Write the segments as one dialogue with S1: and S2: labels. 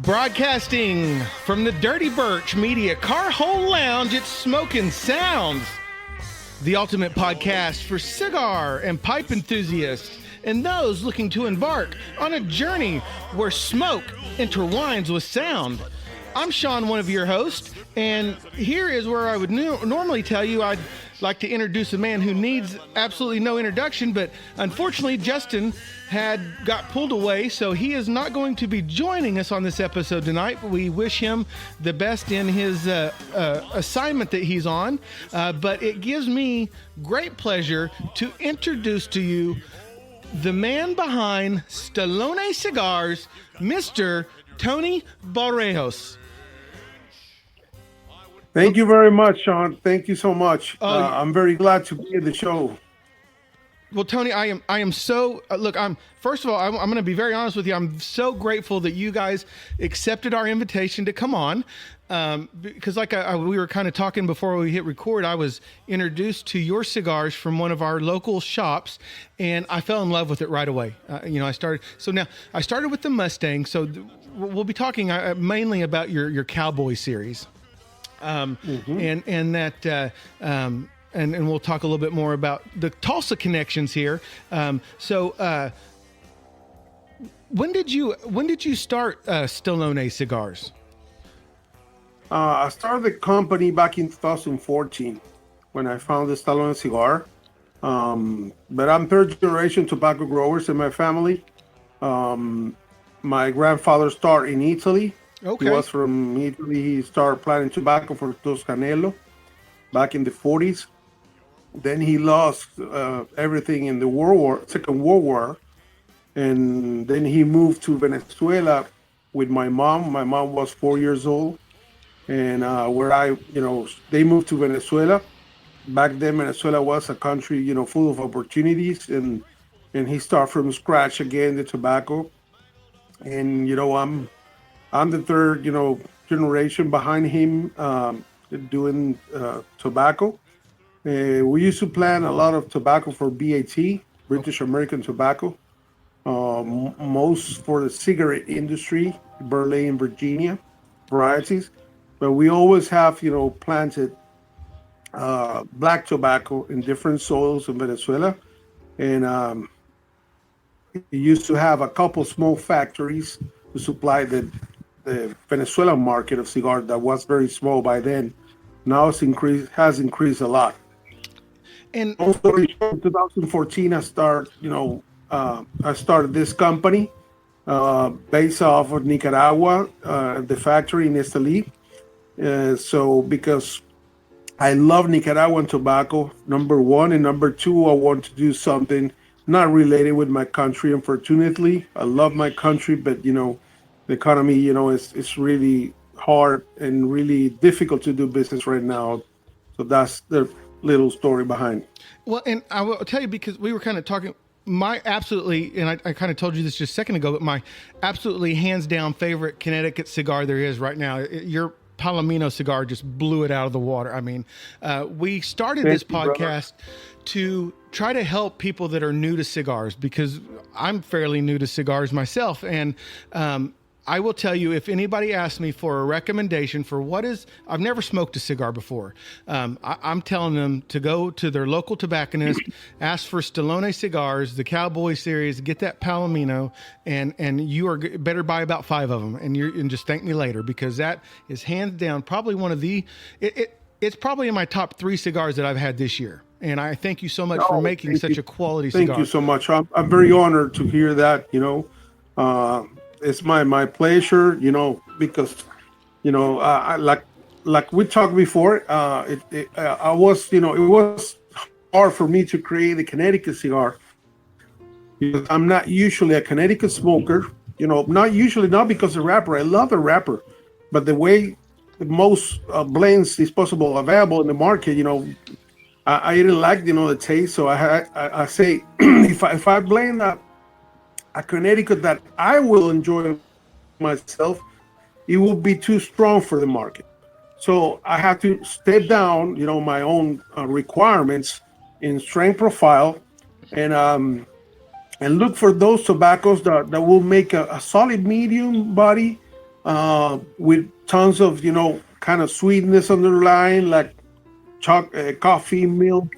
S1: Broadcasting from the Dirty Birch Media Car Hole Lounge, it's Smokin' Sounds, the ultimate podcast for cigar and pipe enthusiasts and those looking to embark on a journey where smoke intertwines with sound. I'm Sean, one of your hosts, and here is where I would normally tell you I'd like to introduce a man who needs absolutely no introduction, but unfortunately Justin got pulled away, so he is not going to be joining us on this episode tonight, but we wish him the best in his assignment that he's on. But it gives me great pleasure to introduce to you the man behind Stallone Cigars, Mr. Tony Barrios.
S2: Thank you very much, Sean. Thank you so much. I'm very glad to be at the show.
S1: Well, Tony, I am so look. First of all, I'm going to be very honest with you. I'm so grateful that you guys accepted our invitation to come on, because like we were kind of talking before we hit record. I was introduced to your cigars from one of our local shops, and I fell in love with it right away. I started with the Mustang. So we'll be talking mainly about your Cowboy Series, and that. And we'll talk a little bit more about the Tulsa connections here. So when did you start Stallone Cigars?
S2: I started the company back in 2014 when I founded Stallone Cigar. But I'm third generation tobacco growers in my family. My grandfather started in Italy.
S1: Okay.
S2: He was from Italy. He started planting tobacco for Toscanello back in the 40s. Then he lost everything in the Second World War, and then he moved to Venezuela with my mom. My mom was 4 years old, and they moved to Venezuela. Back then, Venezuela was a country, full of opportunities, and he started from scratch again the tobacco. And I'm the third, generation behind him doing tobacco. We used to plant a lot of tobacco for BAT, British American Tobacco, most for the cigarette industry, Berlin, Virginia varieties. But we always have, planted black tobacco in different soils in Venezuela. And we used to have a couple small factories to supply the Venezuelan market of cigars that was very small by then. Now has increased a lot.
S1: And
S2: also in 2014, I started this company based off of Nicaragua, the factory in Estelí. So because I love Nicaraguan tobacco, number one, and number two, I want to do something not related with my country. Unfortunately, I love my country, but the economy, it's really hard and really difficult to do business right now. So that's the little story behind.
S1: Well, and I will tell you, because we were kind of talking, I kind of told you this just a second ago, but my absolutely hands down favorite Connecticut cigar there is right now, your Palomino cigar just blew it out of the water. I mean, we started this podcast to try to help people that are new to cigars, because I'm fairly new to cigars myself. And I will tell you, if anybody asks me for a recommendation for I've never smoked a cigar before. I'm telling them to go to their local tobacconist, ask for Stallone Cigars, the Cowboy Series, get that Palomino, and you better buy about 5 of them, and just thank me later, because that is hands down probably one of it's probably in my top 3 cigars that I've had this year. And I thank you so much for making such a quality cigar.
S2: Thank you so much. I'm very honored to hear that. It's my pleasure, because, I like we talked before, it was hard for me to create a Connecticut cigar, because I'm not usually a Connecticut smoker, not because of the wrapper. I love the wrapper, but the way the most blends is possible available in the market, I didn't like, the taste. So I say, if I blend a Connecticut that I will enjoy myself, it will be too strong for the market. So I have to step down, my own requirements in strength profile, and look for those tobaccos that will make a solid medium body with tons of, kind of sweetness underlying, like coffee, milk,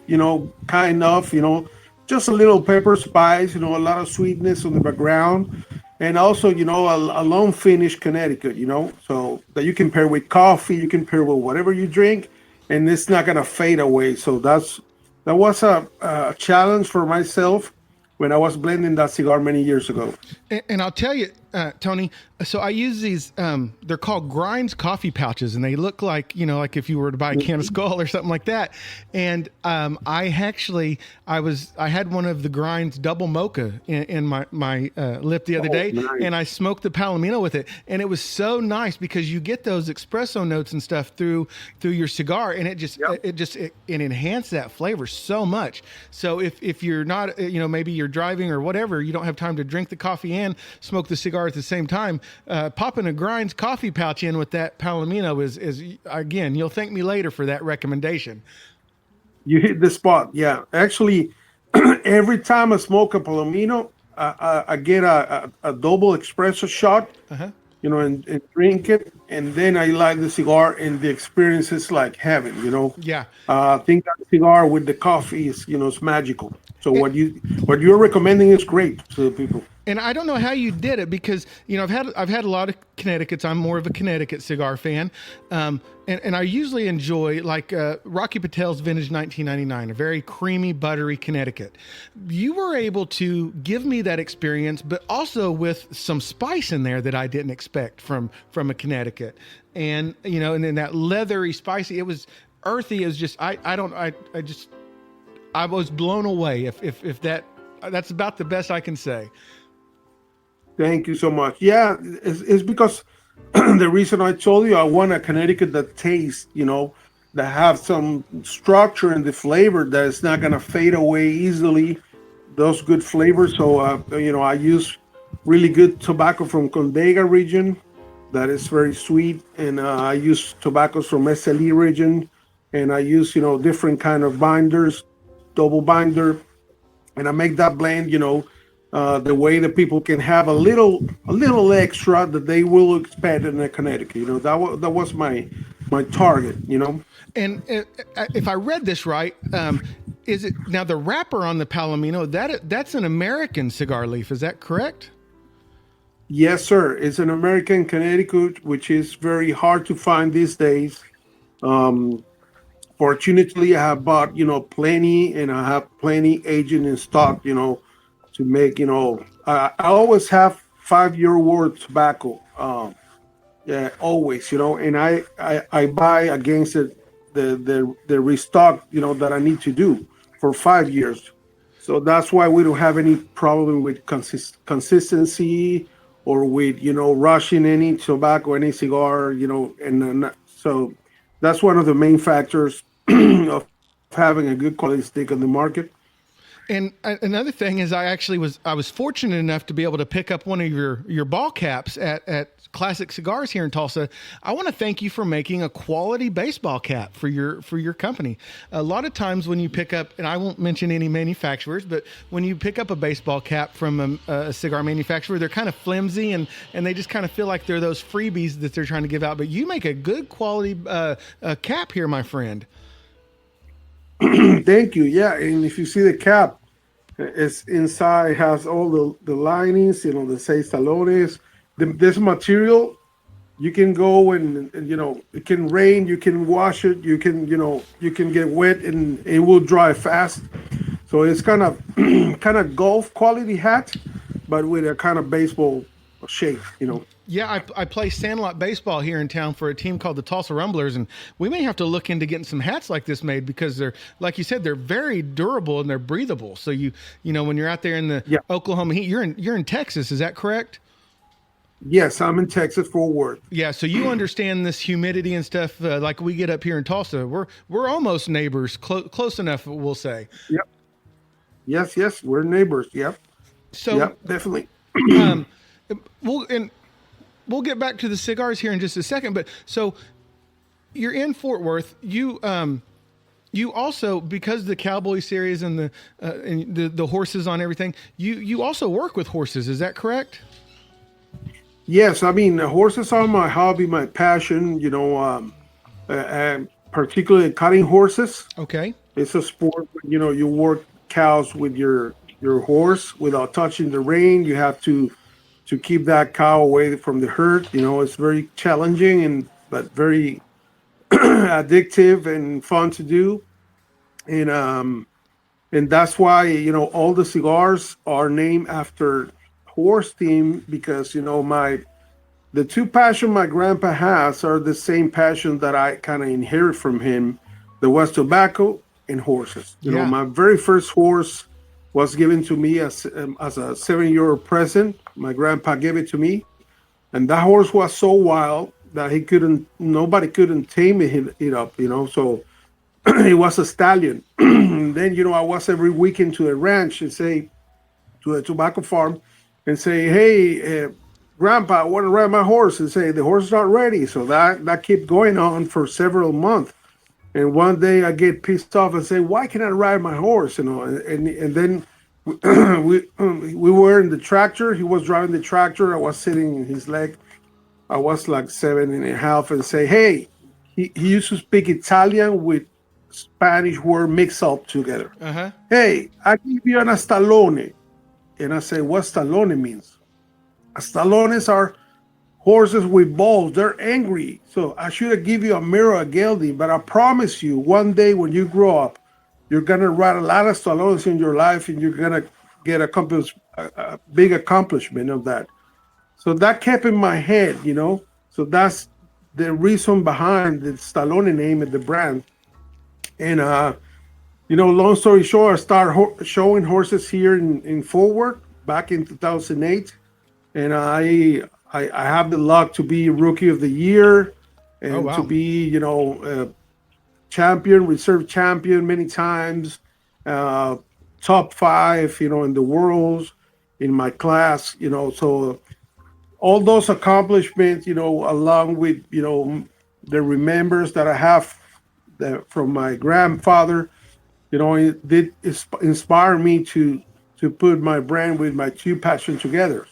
S2: kind of, just a little pepper spice, a lot of sweetness on the background. And also, a long finish Connecticut, so that you can pair with coffee, you can pair with whatever you drink, and it's not going to fade away. So that was a challenge for myself when I was blending that cigar many years ago.
S1: And I'll tell you, Tony, so I use these, they're called Grinds coffee pouches, and they look like, like if you were to buy a can of Skull or something like that. And I had one of the Grinds double mocha in my lip the other day,
S2: nice.
S1: and I smoked the Palomino with it. And it was so nice because you get those espresso notes and stuff through your cigar, and it enhanced that flavor so much. So if you're not, maybe you're driving or whatever, you don't have time to drink the coffee and smoke the cigar at the same time, popping a Grinds coffee pouch in with that Palomino is again, you'll thank me later for that recommendation.
S2: You hit the spot. Yeah. Actually, every time I smoke a Palomino, I get a double espresso shot, and drink it. And then I light the cigar, and the experience is like heaven,
S1: Yeah.
S2: I think that cigar with the coffee is, it's magical. So what you're recommending is great to the people.
S1: And I don't know how you did it because I've had a lot of Connecticut's. I'm more of a Connecticut cigar fan, and I usually enjoy like Rocky Patel's Vintage 1999, a very creamy, buttery Connecticut. You were able to give me that experience, but also with some spice in there that I didn't expect from a Connecticut, and and then that leathery, spicy. It was earthy. It was just I was blown away. If that's about the best I can say.
S2: Thank you so much. Yeah, it's because the reason I told you I want a Connecticut that tastes, that have some structure in the flavor that is not going to fade away easily. Those good flavors. So, I use really good tobacco from Condega region that is very sweet. And I use tobaccos from SLE region. And I use, different kind of binders, double binder. And I make that blend, the way that people can have a little extra that they will expect in Connecticut. That was my target.
S1: And if I read this right, is it now the wrapper on the Palomino that's an American cigar leaf? Is that correct?
S2: Yes, sir. It's an American Connecticut, which is very hard to find these days. Fortunately, I have bought plenty, and I have plenty aging in stock. To make, I always have 5-year worth tobacco. Yeah, always, and I buy against the restock, that I need to do for 5 years. So that's why we don't have any problem with consistency or with, rushing any tobacco, any cigar, and so that's one of the main factors of having a good quality stick on the market.
S1: And another thing is I was fortunate enough to be able to pick up one of your ball caps at Classic Cigars here in Tulsa. I want to thank you for making a quality baseball cap for your company. A lot of times when you pick up, and I won't mention any manufacturers, but when you pick up a baseball cap from a cigar manufacturer, they're kind of flimsy and they just kind of feel like they're those freebies that they're trying to give out. But you make a good quality cap here, my friend.
S2: Thank you. Yeah, and if you see the cap, it's inside has all the linings, the say Stallones. This material, you can go and it can rain, you can wash it, you can get wet and it will dry fast. So it's kind of golf quality hat, but with a kind of baseball shape.
S1: Yeah, I play Sandlot baseball here in town for a team called the Tulsa Rumblers, and we may have to look into getting some hats like this made because they're, like you said, they're very durable and they're breathable. So when you're out there in the Oklahoma heat, you're in Texas, is that correct?
S2: Yes, I'm in Texas Fort Worth.
S1: Yeah, so you understand this humidity and stuff like we get up here in Tulsa. We're almost neighbors, close enough, we'll say.
S2: Yep. Yes, we're neighbors. Yep.
S1: So
S2: yep, definitely.
S1: We'll get back to the cigars here in just a second, but so you're in Fort Worth. You also, because the Cowboy Series and the horses on everything, you also work with horses. Is that correct?
S2: Yes, I mean, horses are my hobby, my passion. And particularly cutting horses.
S1: Okay.
S2: It's a sport. You work cows with your horse without touching the rein. You have to keep that cow away from the herd. It's very challenging and but very addictive and fun to do. And that's why all the cigars are named after horse theme, because my the two passion my grandpa has are the same passion that I kind of inherit from him. There was tobacco and horses.
S1: Yeah.
S2: My very first horse was given to me as a 7-year-old present. My grandpa gave it to me, and that horse was so wild that nobody couldn't tame it up. So it was a stallion. Then I was every weekend to a ranch and say to a tobacco farm and say, "Hey, Grandpa, I want to ride my horse," and say the horse is not ready. So that kept going on for several months. And one day I get pissed off and say, "Why can't I ride my horse?" And then we were in the tractor. He was driving the tractor. I was sitting in his leg. I was like 7.5, and say, "Hey," he used to speak Italian with Spanish word mixed up together.
S1: Uh-huh.
S2: "Hey, I give you an Stallone." And I say, "What Stallone means?" Stallones are horses with balls. They're angry. So I should have give you a mirror, a gelding, but I promise you, one day when you grow up, you're gonna ride a lot of Stallones in your life, and you're gonna get a big accomplishment of that. So that kept in my head. So that's the reason behind the Stallone name and the brand. And long story short, I started showing horses here in Fort Worth back in 2008, and I have the luck to be Rookie of the Year,
S1: Oh,
S2: and
S1: wow.
S2: to be champion, reserve champion many times, uh, top 5, in the world in my class. So all those accomplishments, along with the remembers that I have from my grandfather, it did inspire me to put my brand with my two passion together.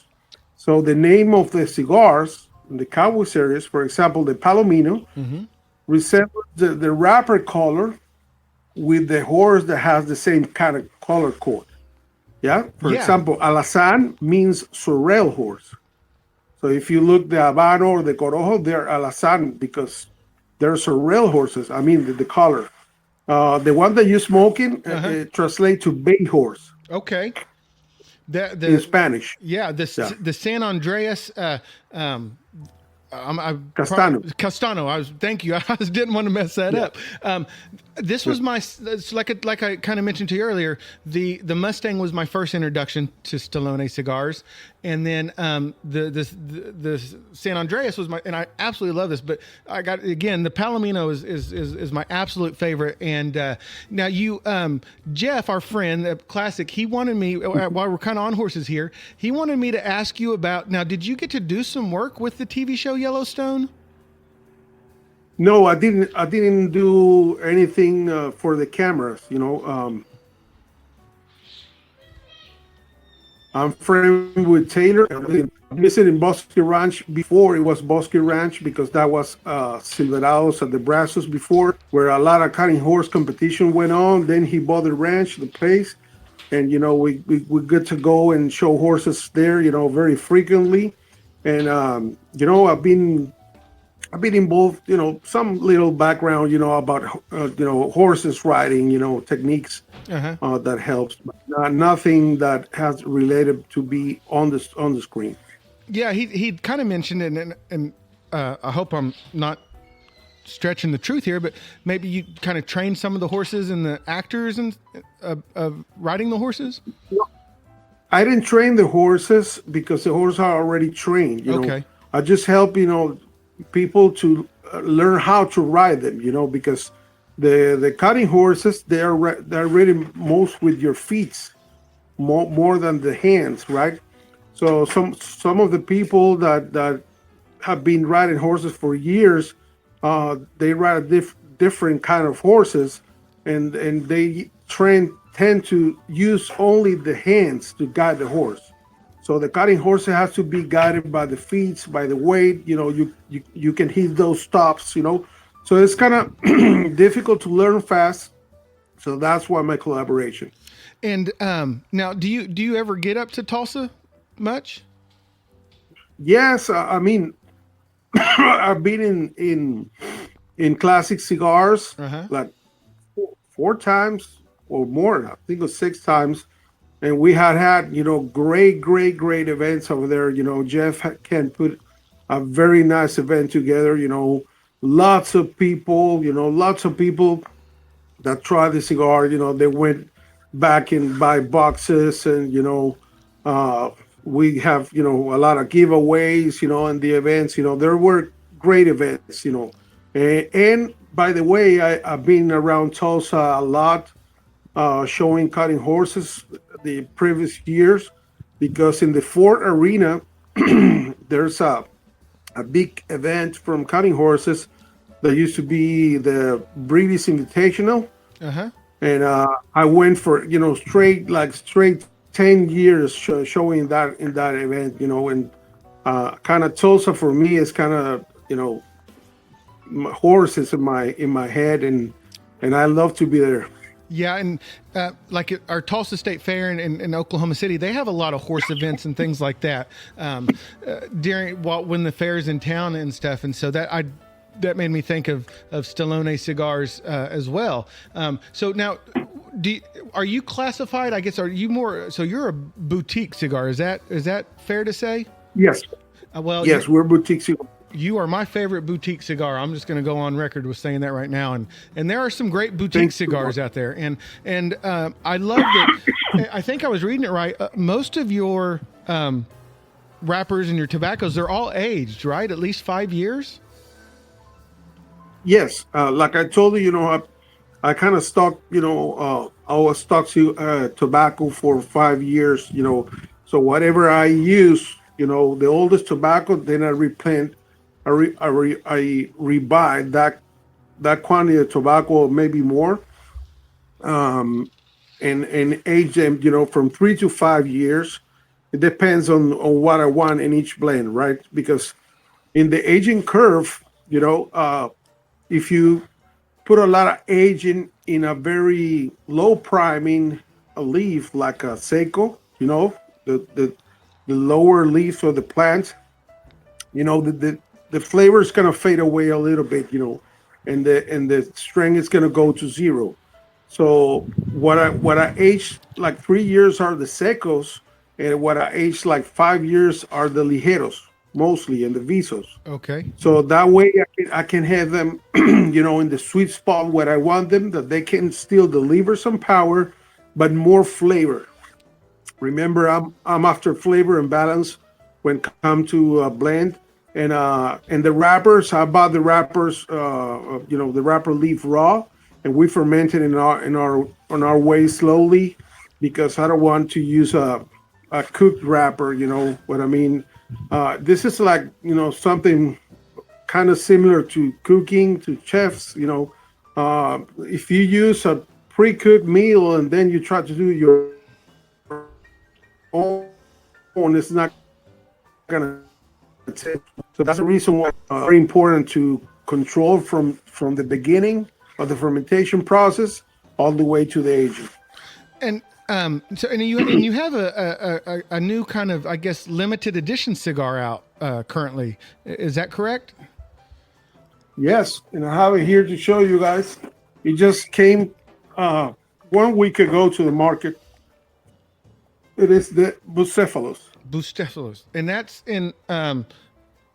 S2: So the name of the cigars in the Cowboy Series, for example, the Palomino,
S1: Mm-hmm.
S2: resembles the wrapper color with the horse that has the same kind of color code. Yeah. For
S1: Yeah.
S2: example, Alazan means sorrel horse. So if you look the Habano or the Corojo, they're Alazan because they're sorrel horses. I mean, the color. The one that you're smoking
S1: Uh-huh.
S2: it translates to bay horse
S1: Okay.
S2: in
S1: The
S2: Spanish.
S1: yeah,
S2: Yeah.
S1: the San Andreas um I
S2: Castano.
S1: Castano. Thank you. I just didn't want to mess that
S2: Yeah.
S1: up. This was it's like I kind of mentioned to you earlier. The Mustang was my first introduction to Stallone cigars, and then the San Andreas was my, and I absolutely love this. But I got, again, the Palomino is my absolute favorite. And now you, Jeff, our friend, the classic, he wanted me, while we're kind of on horses here, he wanted me to ask you about. Now, did you get to do some work with the TV show Yellowstone?
S2: No, I didn't. I didn't do anything for the cameras. I'm friends with Taylor. I visited Bosque Ranch before it was Bosque Ranch, because that was Silverados and the Brazos before, where a lot of cutting horse competition went on. Then he bought the ranch, the place, and we good to go and show horses there. Very frequently, and I've been involved, some little background, about, horses riding, techniques
S1: Uh-huh.
S2: that helps, but nothing that has related to be on the screen.
S1: Yeah, he kind of mentioned it, and I hope I'm not stretching the truth here, but maybe you kind of train some of the horses and the actors and of riding the horses.
S2: I didn't train the horses because the horses are already trained.
S1: Okay.
S2: I just help, people to learn how to ride them. Because the cutting horses, they're really most with your feet, more than the hands, right? So some of the people that have been riding horses for years, they ride different kind of horses, and they tend to use only the hands to guide the horse. So the cutting horse has to be guided by the feet, by the weight. You can hit those stops. So it's kind of difficult to learn fast. So that's why my collaboration.
S1: And now, do you ever get up to Tulsa much?
S2: Yes, I mean I've been in classic cigars
S1: Uh huh.
S2: like four times or more. I think it was six times, and we had great events over there. Jeff can put a very nice event together. Lots of people. Lots of people that tried the cigar. They went back and buy boxes, and uh, we have a lot of giveaways. And the events. There were great events. And by the way, I've been around Tulsa a lot, showing cutting horses the previous years, because in the Ford Arena there's a big event from cutting horses that used to be the British Invitational,
S1: Uh huh.
S2: and I went for straight 10 years showing that in that event, and kind of Tulsa for me is kind of horses in my head, and I love to be there.
S1: Yeah, and like our Tulsa State Fair in Oklahoma City, they have a lot of horse events and things like that when the fair's in town and stuff. And so that made me think of Stallone Cigars as well. So now, are you classified? I guess are you more? So you're a boutique cigar. Is that fair to say?
S2: Yes.
S1: Well,
S2: Yes, we're boutique cigar.
S1: you are my favorite boutique cigar. I'm just going to go on record with saying that right now. And there are some great boutique cigars out there. And I love that. I think I was reading it right. Most of your wrappers and your tobaccos, they're all aged, right? At least 5 years.
S2: Yes, like I told you, I kind of stock, I was stock tobacco for 5 years, so whatever I use, the oldest tobacco, then I replant, I rebuy that quantity of tobacco, maybe more, and age them, from 3 to 5 years. It depends on what I want in each blend, right? Because in the aging curve, if you put a lot of age in a very low priming leaf like a seco, the lower leaf of the plant, the flavor is gonna fade away a little bit, and the strength is gonna go to zero. So what I aged like 3 years are the secos, and what I aged like 5 years are the ligeros mostly, and the visos.
S1: Okay.
S2: So that way I can have them, in the sweet spot where I want them, that they can still deliver some power, but more flavor. Remember, I'm after flavor and balance when it come to blend, and the wrappers. I bought the wrappers, the wrapper leaf raw, and we ferment it on our way slowly, because I don't want to use a cooked wrapper. You know what I mean? This is like something kind of similar to cooking, to chefs. If you use a pre-cooked meal and then you try to do your own, it's not gonna taste. So that's the reason why it's very important to control from the beginning of the fermentation process all the way to the aging.
S1: And you have a new kind of, I guess, limited edition cigar out currently. Is that correct?
S2: Yes, and I have it here to show you guys. It just came 1 week ago to the market. It is the Bucephalus.
S1: Bucephalus, and that's in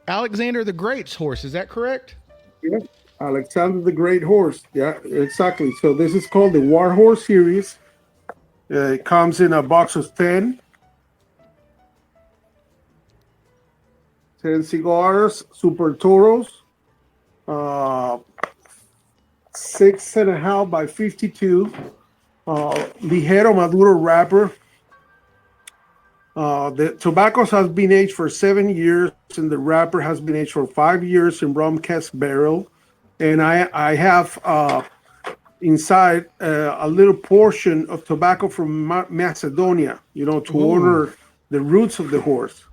S1: Alexander the Great's horse. Is that correct?
S2: Yes, Alexander the Great horse. Yeah, exactly. So this is called the War Horse series. It comes in a box of 10 cigars, Super Toros, 6.5 by 52, Ligero Maduro wrapper. The tobacco has been aged for 7 years, and the wrapper has been aged for 5 years in rum cask barrel. And I have inside a little portion of tobacco from Macedonia, to honor the roots of the horse.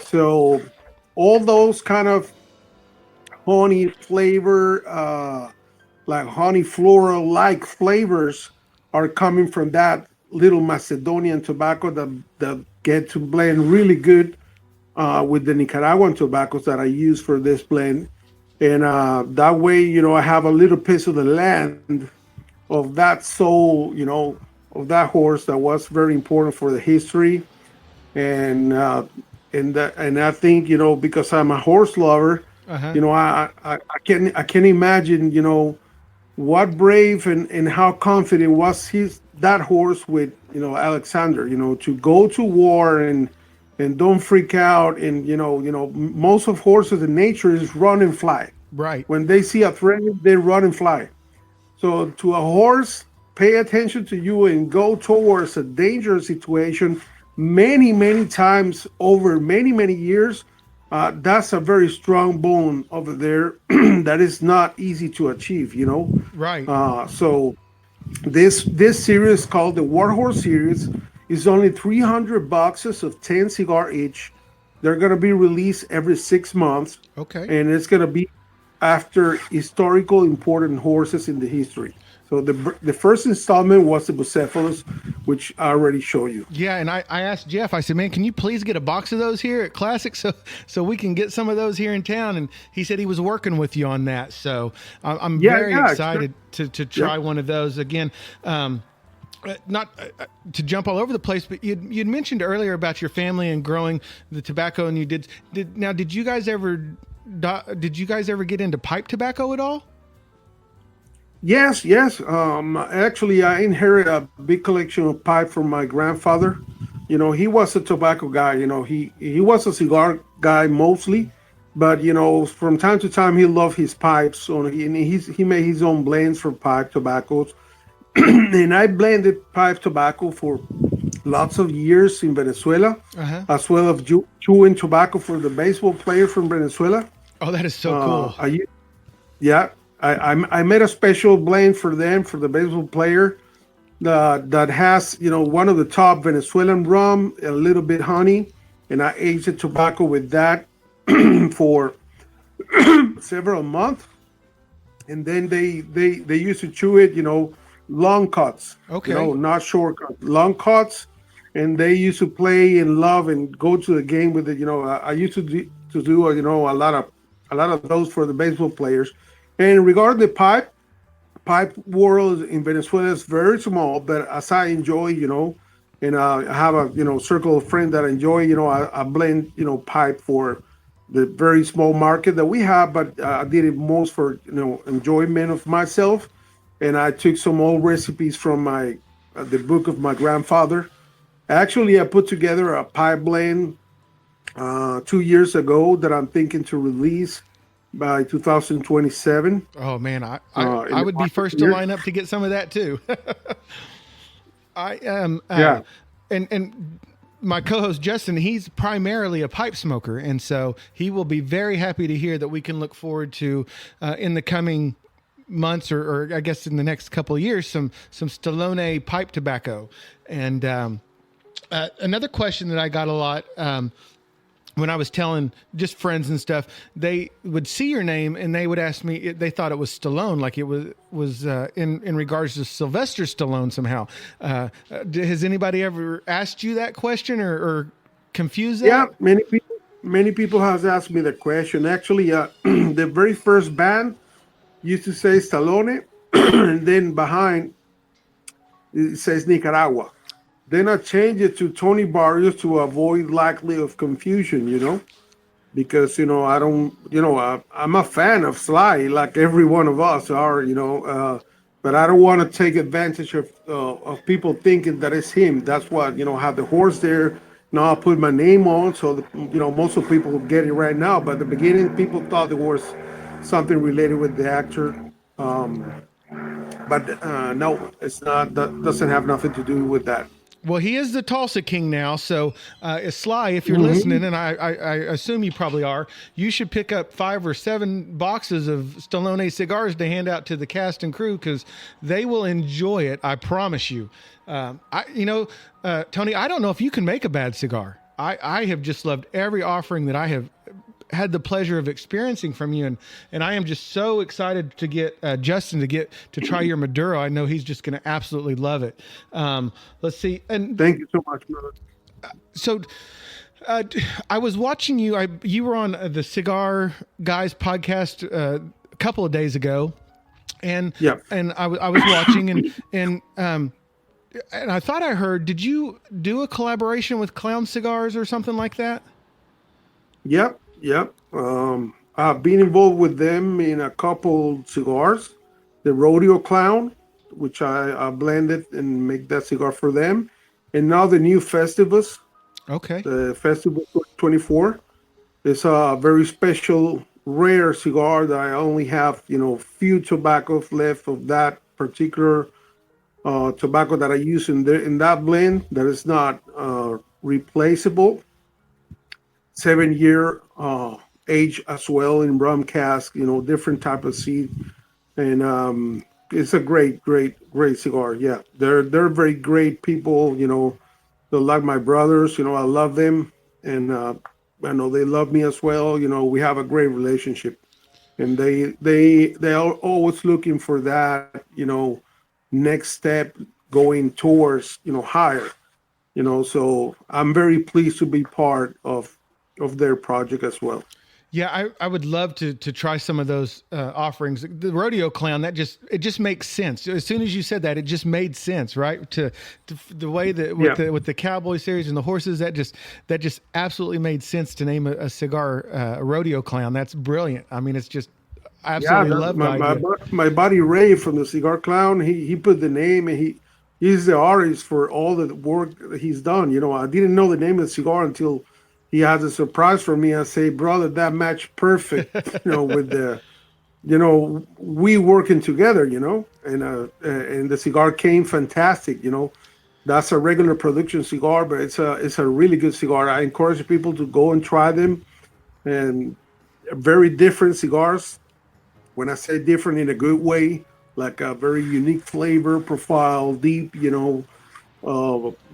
S2: So all those kind of honey flavor, like honey floral like flavors, are coming from that little Macedonian tobacco that get to blend really good with the Nicaraguan tobaccos that I use for this blend. And that way, I have a little piece of the land of that soul, of that horse that was very important for the history. And I think, because I'm a horse lover,
S1: Uh-huh.
S2: I can imagine, what brave and how confident was that horse with, Alexander, to go to war and don't freak out. And most of horses in nature is run and fly.
S1: Right.
S2: When they see a threat, they run and fly. So to a horse, pay attention to you and go towards a dangerous situation many, many times over many, many years. That's a very strong bone over there that is not easy to achieve.
S1: Right.
S2: So this series called the Warhorse series is only 300 boxes of 10 cigar each. They're going to be released every 6 months,
S1: Okay.
S2: and it's going to be after historical important horses in the history. So the first installment was the Bucephalus, which I already showed you.
S1: Yeah, and I asked Jeff. I said, "Man, can you please get a box of those here at Classic, so we can get some of those here in town?" And he said he was working with you on that. So I'm
S2: Yeah,
S1: very
S2: yeah,
S1: excited to try one of those again. Not to jump all over the place, but you'd mentioned earlier about your family and growing the tobacco, and you did you guys ever get into pipe tobacco at all?
S2: Yes, yes. Actually, I inherited a big collection of pipe from my grandfather. He was a tobacco guy. He was a cigar guy mostly, but from time to time he loved his pipes. So he made his own blends for pipe tobaccos, and I blended pipe tobacco for lots of years in Venezuela,
S1: Uh-huh.
S2: as well as chewing tobacco for the baseball player from Venezuela.
S1: Oh, that is so cool.
S2: Yeah, I made a special blend for them for the baseball player that has one of the top Venezuelan rum, a little bit honey, and I aged the tobacco with that for several months, and then they used to chew it, long cuts,
S1: Okay.
S2: not short cuts, long cuts, and they used to play and love and go to the game with it. I used to do a lot of those for the baseball players. And regarding the pipe world in Venezuela is very small, but as I enjoy, and I have a circle of friends that enjoy, I blend pipe for the very small market that we have, but I did it most for enjoyment of myself, and I took some old recipes from my the book of my grandfather. Actually, I put together a pipe blend 2 years ago that I'm thinking to release by 2027.
S1: Oh man,
S2: In
S1: I
S2: the
S1: would be
S2: market
S1: first to
S2: here.
S1: line up to get some of that too. I am,
S2: Yeah.
S1: and my co-host Justin, he's primarily a pipe smoker, and so he will be very happy to hear that we can look forward to in the coming months, or I guess in the next couple of years, some Stallone pipe tobacco. And another question that I got a lot. When I was telling just friends and stuff, they would see your name and they would ask me. They thought it was Stallone, like it was in regards to Sylvester Stallone somehow. Has anybody ever asked you that question or confused
S2: Yeah,
S1: that?
S2: many people has asked me the question. Actually, the very first band used to say Stallone, and then behind it says Nicaragua. Then I changed it to Tony Barrios to avoid likely of confusion. Because I don't, I'm a fan of Sly, like every one of us are. But I don't want to take advantage of people thinking that it's him. That's what have the horse there. Now I'll put my name on, so most of people will get it right now. But at the beginning, people thought it was something related with the actor. But no, it's not. That doesn't have nothing to do with that.
S1: Well, he is the Tulsa King now. So, Sly, if you're listening, and I assume you probably are, you should pick up 5 or 7 boxes of Stallone cigars to hand out to the cast and crew because they will enjoy it. I promise you. Tony, I don't know if you can make a bad cigar. I have just loved every offering that I have had the pleasure of experiencing from you, and I am just so excited to get Justin to try your Maduro. I know he's just going to absolutely love it. Let's see, and
S2: Thank you so much, brother.
S1: so I was watching you. You were on the Cigar Guys podcast a couple of days ago, and
S2: Yep.
S1: and I was watching, and I thought I heard. Did you do a collaboration with Clown Cigars or something like that?
S2: Yep. Yep. I've been involved with them in a couple cigars. The Rodeo Clown, which I blended and make that cigar for them, and now the new Festivus,
S1: Okay.
S2: the Festivus 24. It's a very special, rare cigar that I only have, few tobaccos left of that particular tobacco that I use in that blend that is not replaceable. 7-year age as well in rum cask, different type of seed, and it's a great cigar. Yeah, they're very great people. They're like my brothers. I love them, and I know they love me as well. We have a great relationship, and they are always looking for that. Next step going towards higher. So I'm very pleased to be part of their project as well.
S1: Yeah, I would love to try some of those offerings. The Rodeo Clown, it just makes sense. As soon as you said that, it just made sense, right? To the way that with the Cowboy Series and the horses, that just absolutely made sense to name a cigar a Rodeo Clown. That's brilliant. I mean, it's just absolutely love the idea.
S2: My buddy Ray from the Cigar Clown, he put the name, and he's the artist for all the work that he's done. I didn't know the name of the cigar until he has a surprise for me. I say, brother, that matched perfect, with the, we working together, and the cigar came fantastic, That's a regular production cigar, but it's a really good cigar. I encourage people to go and try them, and very different cigars. When I say different in a good way, like a very unique flavor profile, deep,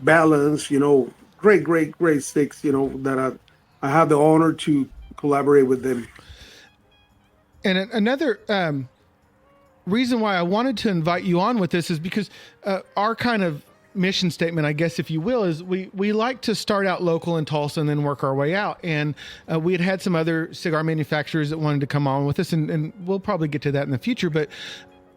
S2: balance, great sticks, that I have the honor to collaborate with them.
S1: And another reason why I wanted to invite you on with this is because our kind of mission statement, I guess, if you will, is we like to start out local in Tulsa and then work our way out. And we had some other cigar manufacturers that wanted to come on with us, and we'll probably get to that in the future. But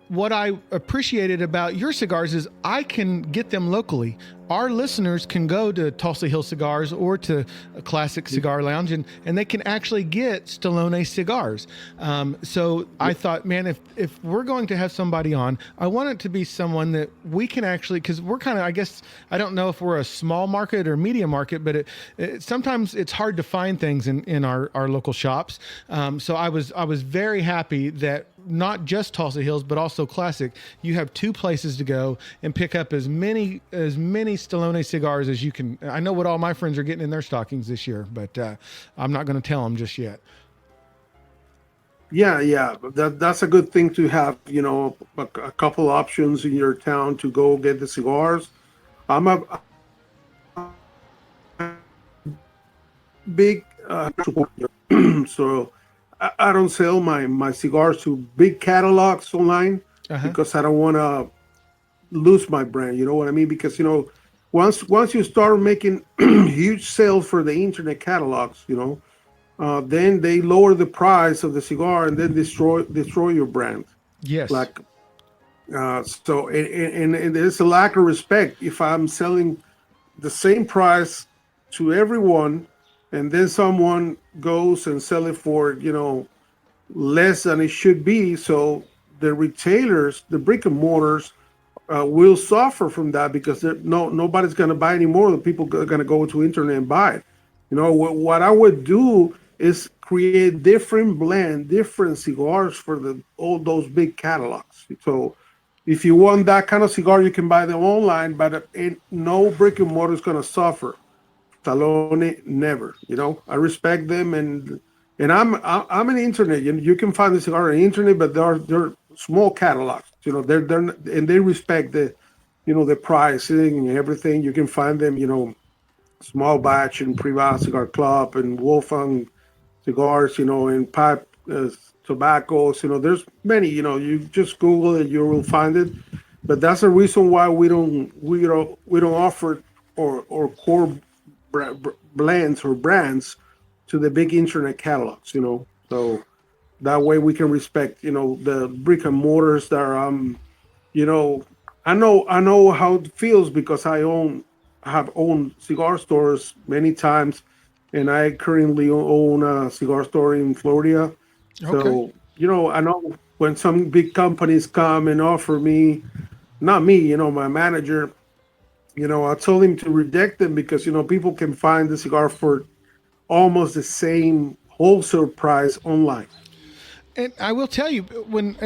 S1: what I appreciated about your cigars is I can get them locally. Our listeners can go to Tulsa Hill Cigars or to a Classic Cigar Lounge, and they can actually get Stallone cigars. So I thought, man, if we're going to have somebody on, I want it to be someone that we can actually, because we're kind of, I guess, I don't know if we're a small market or medium market, but sometimes it's hard to find things in our local shops. So I was very happy that not just Tulsa Hills, but also Classic, you have 2 places to go and pick up as many Stallone cigars as you can. I know what all my friends are getting in their stockings this year, but I'm not going to tell them just yet.
S2: Yeah. That's a good thing to have, a couple options in your town to go get the cigars. I'm a big supporter. So I don't sell my cigars to big catalogs online because I don't want to lose my brand. You know what I mean? Because once you start making huge sales for the internet catalogs, then they lower the price of the cigar and then destroy your brand.
S1: Yes.
S2: So and there's a lack of respect if I'm selling the same price to everyone, and then someone goes and sell it for less than it should be. So the retailers, the brick and mortars, will suffer from that because nobody's going to buy anymore. The people are going to go to internet and buy it. What I would do is create different blend, different cigars for all those big catalogs. So, If you want that kind of cigar, you can buy them online, but no brick and mortar is going to suffer. Stallone never. I respect them, and I'm an internet. You can find the cigar on the internet, but they're small catalogs. And they respect the pricing and everything. You can find them, small batch and Private Cigar Club and Wolfgang cigars, and pipe tobaccos. There's many. You just Google it, you will find it. But that's the reason why we don't offer or core blends or brands to the big internet catalogs. So that way we can respect the brick and mortars that are you know I know how it feels because have owned cigar stores many times, and I currently own a cigar store in Florida.
S1: Okay.
S2: So, I know when some big companies come and offer me, not me, my manager, I told him to reject them because, people can find the cigar for almost the same wholesale price online.
S1: And I will tell you, when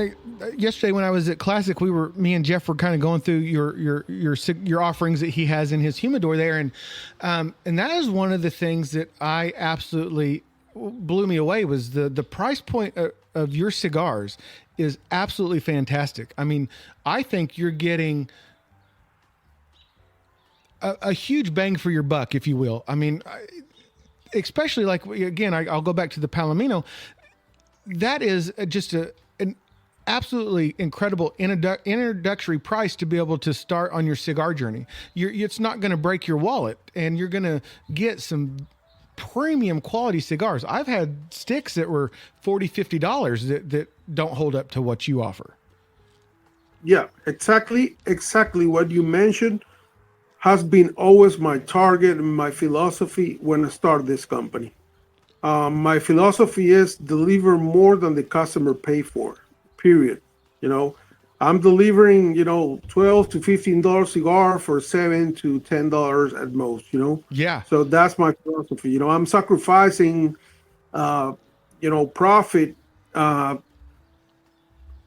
S1: yesterday when I was at Classic, me and Jeff were kind of going through your offerings that he has in his humidor there, and that is one of the things that I absolutely blew me away was the price point of your cigars is absolutely fantastic. I mean, I think you're getting a huge bang for your buck, if you will. I mean, especially like again, I'll go back to the Palomino. That is just an absolutely incredible introductory price to be able to start on your cigar journey. It's not going to break your wallet, and you're going to get some premium quality cigars. I've had sticks that were $40-$50 that don't hold up to what you offer.
S2: Yeah, exactly what you mentioned has been always my target and my philosophy when I started this company. My philosophy is deliver more than the customer pay for. Period. You know, I'm delivering, $12 to $15 cigar for $7 to $10 at most.
S1: Yeah.
S2: So that's my philosophy. I'm sacrificing, uh, profit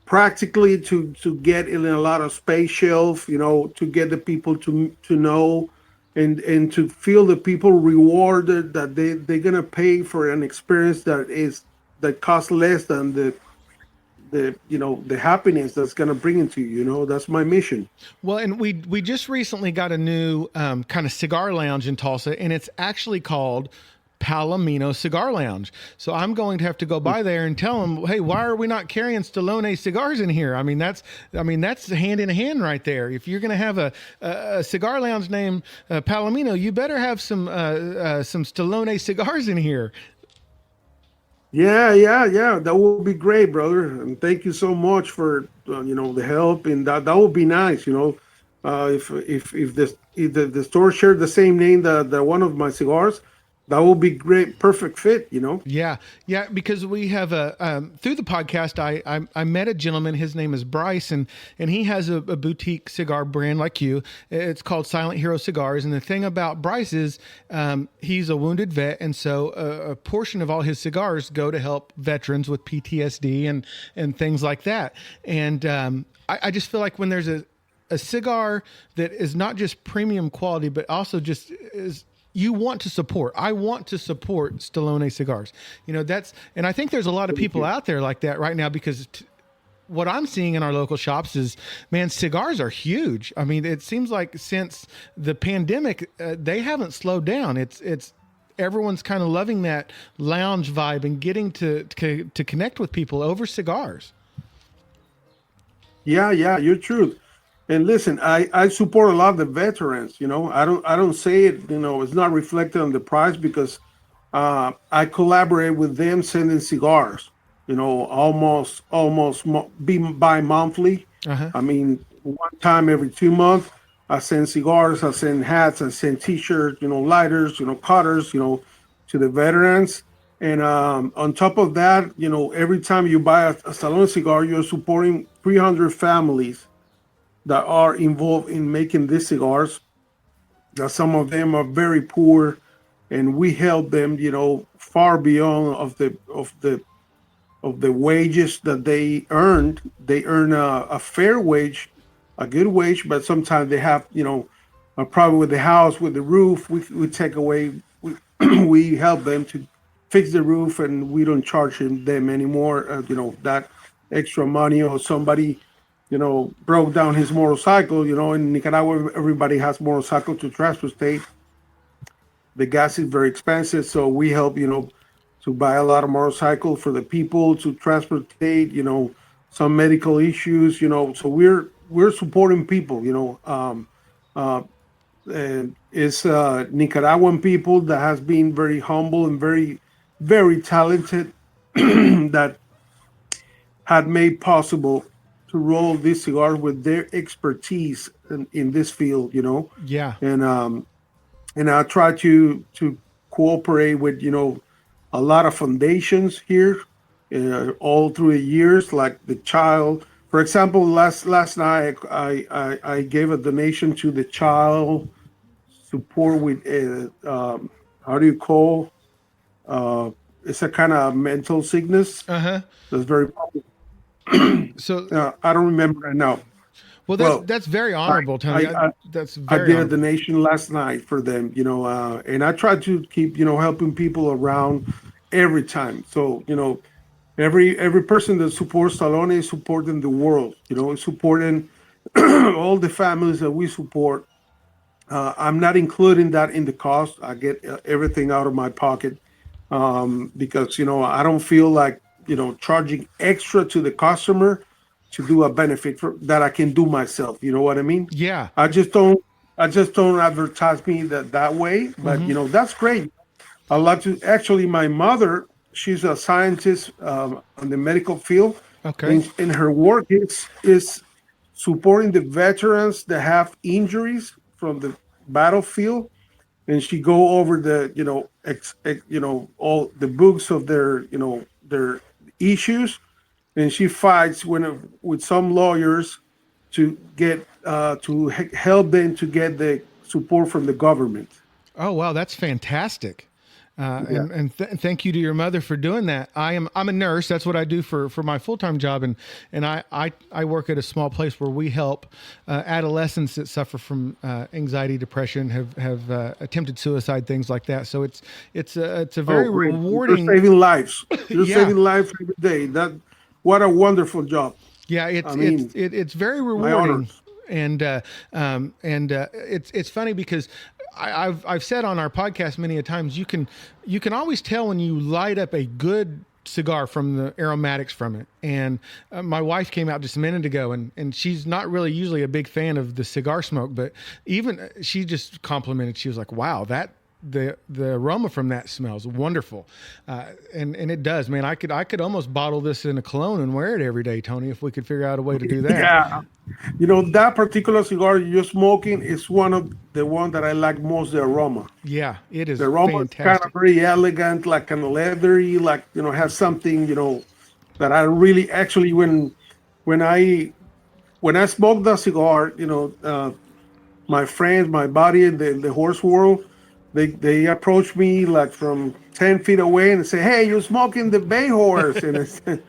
S2: practically to get in a lot of space shelf. To get the people to know and to feel the people rewarded that they're gonna pay for an experience that costs less than the happiness that's gonna bring it to you. That's my mission.
S1: Well, and we just recently got a new kind of cigar lounge in Tulsa, and it's actually called Palomino Cigar Lounge. So I'm going to have to go by there and tell them, hey, why are we not carrying Stallone cigars in here? I mean, that's hand in hand right there. If you're going to have a cigar lounge named Palomino, you better have some Stallone cigars in here.
S2: Yeah. That would be great, brother. And thank you so much for the help, and that would be nice. If the store shared the same name that one of my cigars, that would be great, perfect fit.
S1: Yeah, yeah. Because we have through the podcast, I met a gentleman. His name is Bryce, and he has a boutique cigar brand like you. It's called Silent Hero Cigars. And the thing about Bryce is he's a wounded vet, and so a portion of all his cigars go to help veterans with PTSD and things like that. And I just feel like when there's a cigar that is not just premium quality, but also just is you want to support. I want to support Stallone cigars. And I think there's a lot of people out there like that right now because what I'm seeing in our local shops is, man, cigars are huge. I mean, it seems like since the pandemic, they haven't slowed down. It's everyone's kind of loving that lounge vibe and getting to connect with people over cigars.
S2: Yeah, you're true. And listen, I support a lot of the veterans. I don't say it. It's not reflected on the price because I collaborate with them sending cigars. Almost be bi-monthly.
S1: Uh-huh.
S2: I mean, one time every 2 months, I send cigars, I send hats, I send T-shirts, lighters, cutters, to the veterans. And on top of that, every time you buy a Stallone cigar, you're supporting 300 families that are involved in making these cigars. That some of them are very poor, and we help them, far beyond of the wages that they earned. They earn a fair wage a good wage, but sometimes they have, a problem with the house, with the roof. We take away, we help them to fix the roof, and we don't charge them anymore. That extra money, or somebody, broke down his motorcycle. In Nicaragua, everybody has motorcycle to transport. The gas is very expensive, so we help, to buy a lot of motorcycles for the people to transportate, some medical issues, so we're supporting people, uh, and it's Nicaraguan people that has been very humble and very, very talented that had made possible to roll this cigar with their expertise in this field,
S1: Yeah.
S2: and I try to cooperate with a lot of foundations here, all through the years, like the child. For example, last night I gave a donation to the child support with how do you call, it's a kind of mental sickness
S1: Uh-huh.
S2: that's very popular.
S1: So,
S2: I don't remember right now.
S1: well, that's
S2: Well,
S1: that's very
S2: I,
S1: honorable, Tony.
S2: I, I
S1: That's
S2: I
S1: very
S2: did a
S1: honorable.
S2: donation last night for them, and I try to keep, helping people around every time. So, every person that supports Stallone is supporting the world, is supporting all the families that we support. I'm not including that in the cost. I get everything out of my pocket, because I don't feel like charging extra to the customer to do a benefit that I can do myself. You know what I mean?
S1: Yeah.
S2: I just don't. I just don't advertise me that way. But
S1: Mm-hmm.
S2: that's great. I like to actually. My mother, she's a scientist, in the medical field,
S1: Okay.
S2: and her work is supporting the veterans that have injuries from the battlefield, and she go over the all the books of their issues, and she fights with some lawyers to get help them to get the support from the government.
S1: Oh wow, that's fantastic.
S2: Yeah.
S1: Thank you to your mother for doing that. I'm a nurse. That's what I do for my full time job, and I work at a small place where we help adolescents that suffer from anxiety, depression, have attempted suicide, things like that. So it's a
S2: Oh,
S1: very
S2: great! You're
S1: rewarding.
S2: saving lives. You're
S1: Yeah,
S2: saving lives every day. What a wonderful job.
S1: yeah.
S2: I mean,
S1: It's very
S2: my
S1: rewarding,
S2: honors.
S1: and it's funny because I've said on our podcast many a times you can always tell when you light up a good cigar from the aromatics from it. And my wife came out just a minute ago, and she's not really usually a big fan of the cigar smoke, but even she just complimented. She was like, "Wow, that." The aroma from that smells wonderful, and it does, man. I could almost bottle this in a cologne and wear it every day, Tony, if we could figure out a way to do that.
S2: Yeah, that particular cigar you're smoking is one that I like most. The aroma.
S1: Yeah, it
S2: The
S1: is
S2: aroma is kind of
S1: fantastic.
S2: very elegant, like kind of leathery, like has something that I really actually when I when I smoke the cigar, my friends, my buddy in the horse world, they approach me like from 10 feet away and say, "Hey, you're smoking the bay horse," and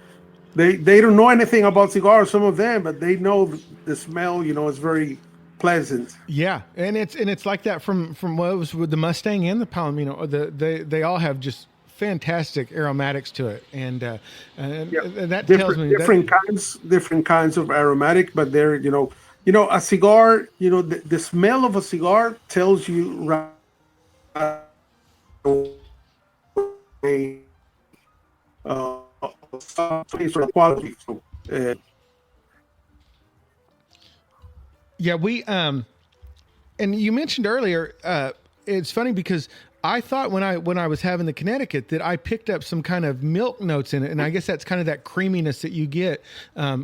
S2: they don't know anything about cigars, some of them, but they know the smell. It's very pleasant.
S1: Yeah, and it's like that from what it was with the Mustang and the Palomino. They all have just fantastic aromatics to it,
S2: Yeah,
S1: and that tells
S2: different
S1: me that.
S2: different kinds of aromatic, but they're a cigar. The smell of a cigar tells you right away some taste or quality. So,
S1: Yeah, we and you mentioned earlier. It's funny because I thought when I was having the Connecticut that I picked up some kind of milk notes in it, and I guess that's kind of that creaminess that you get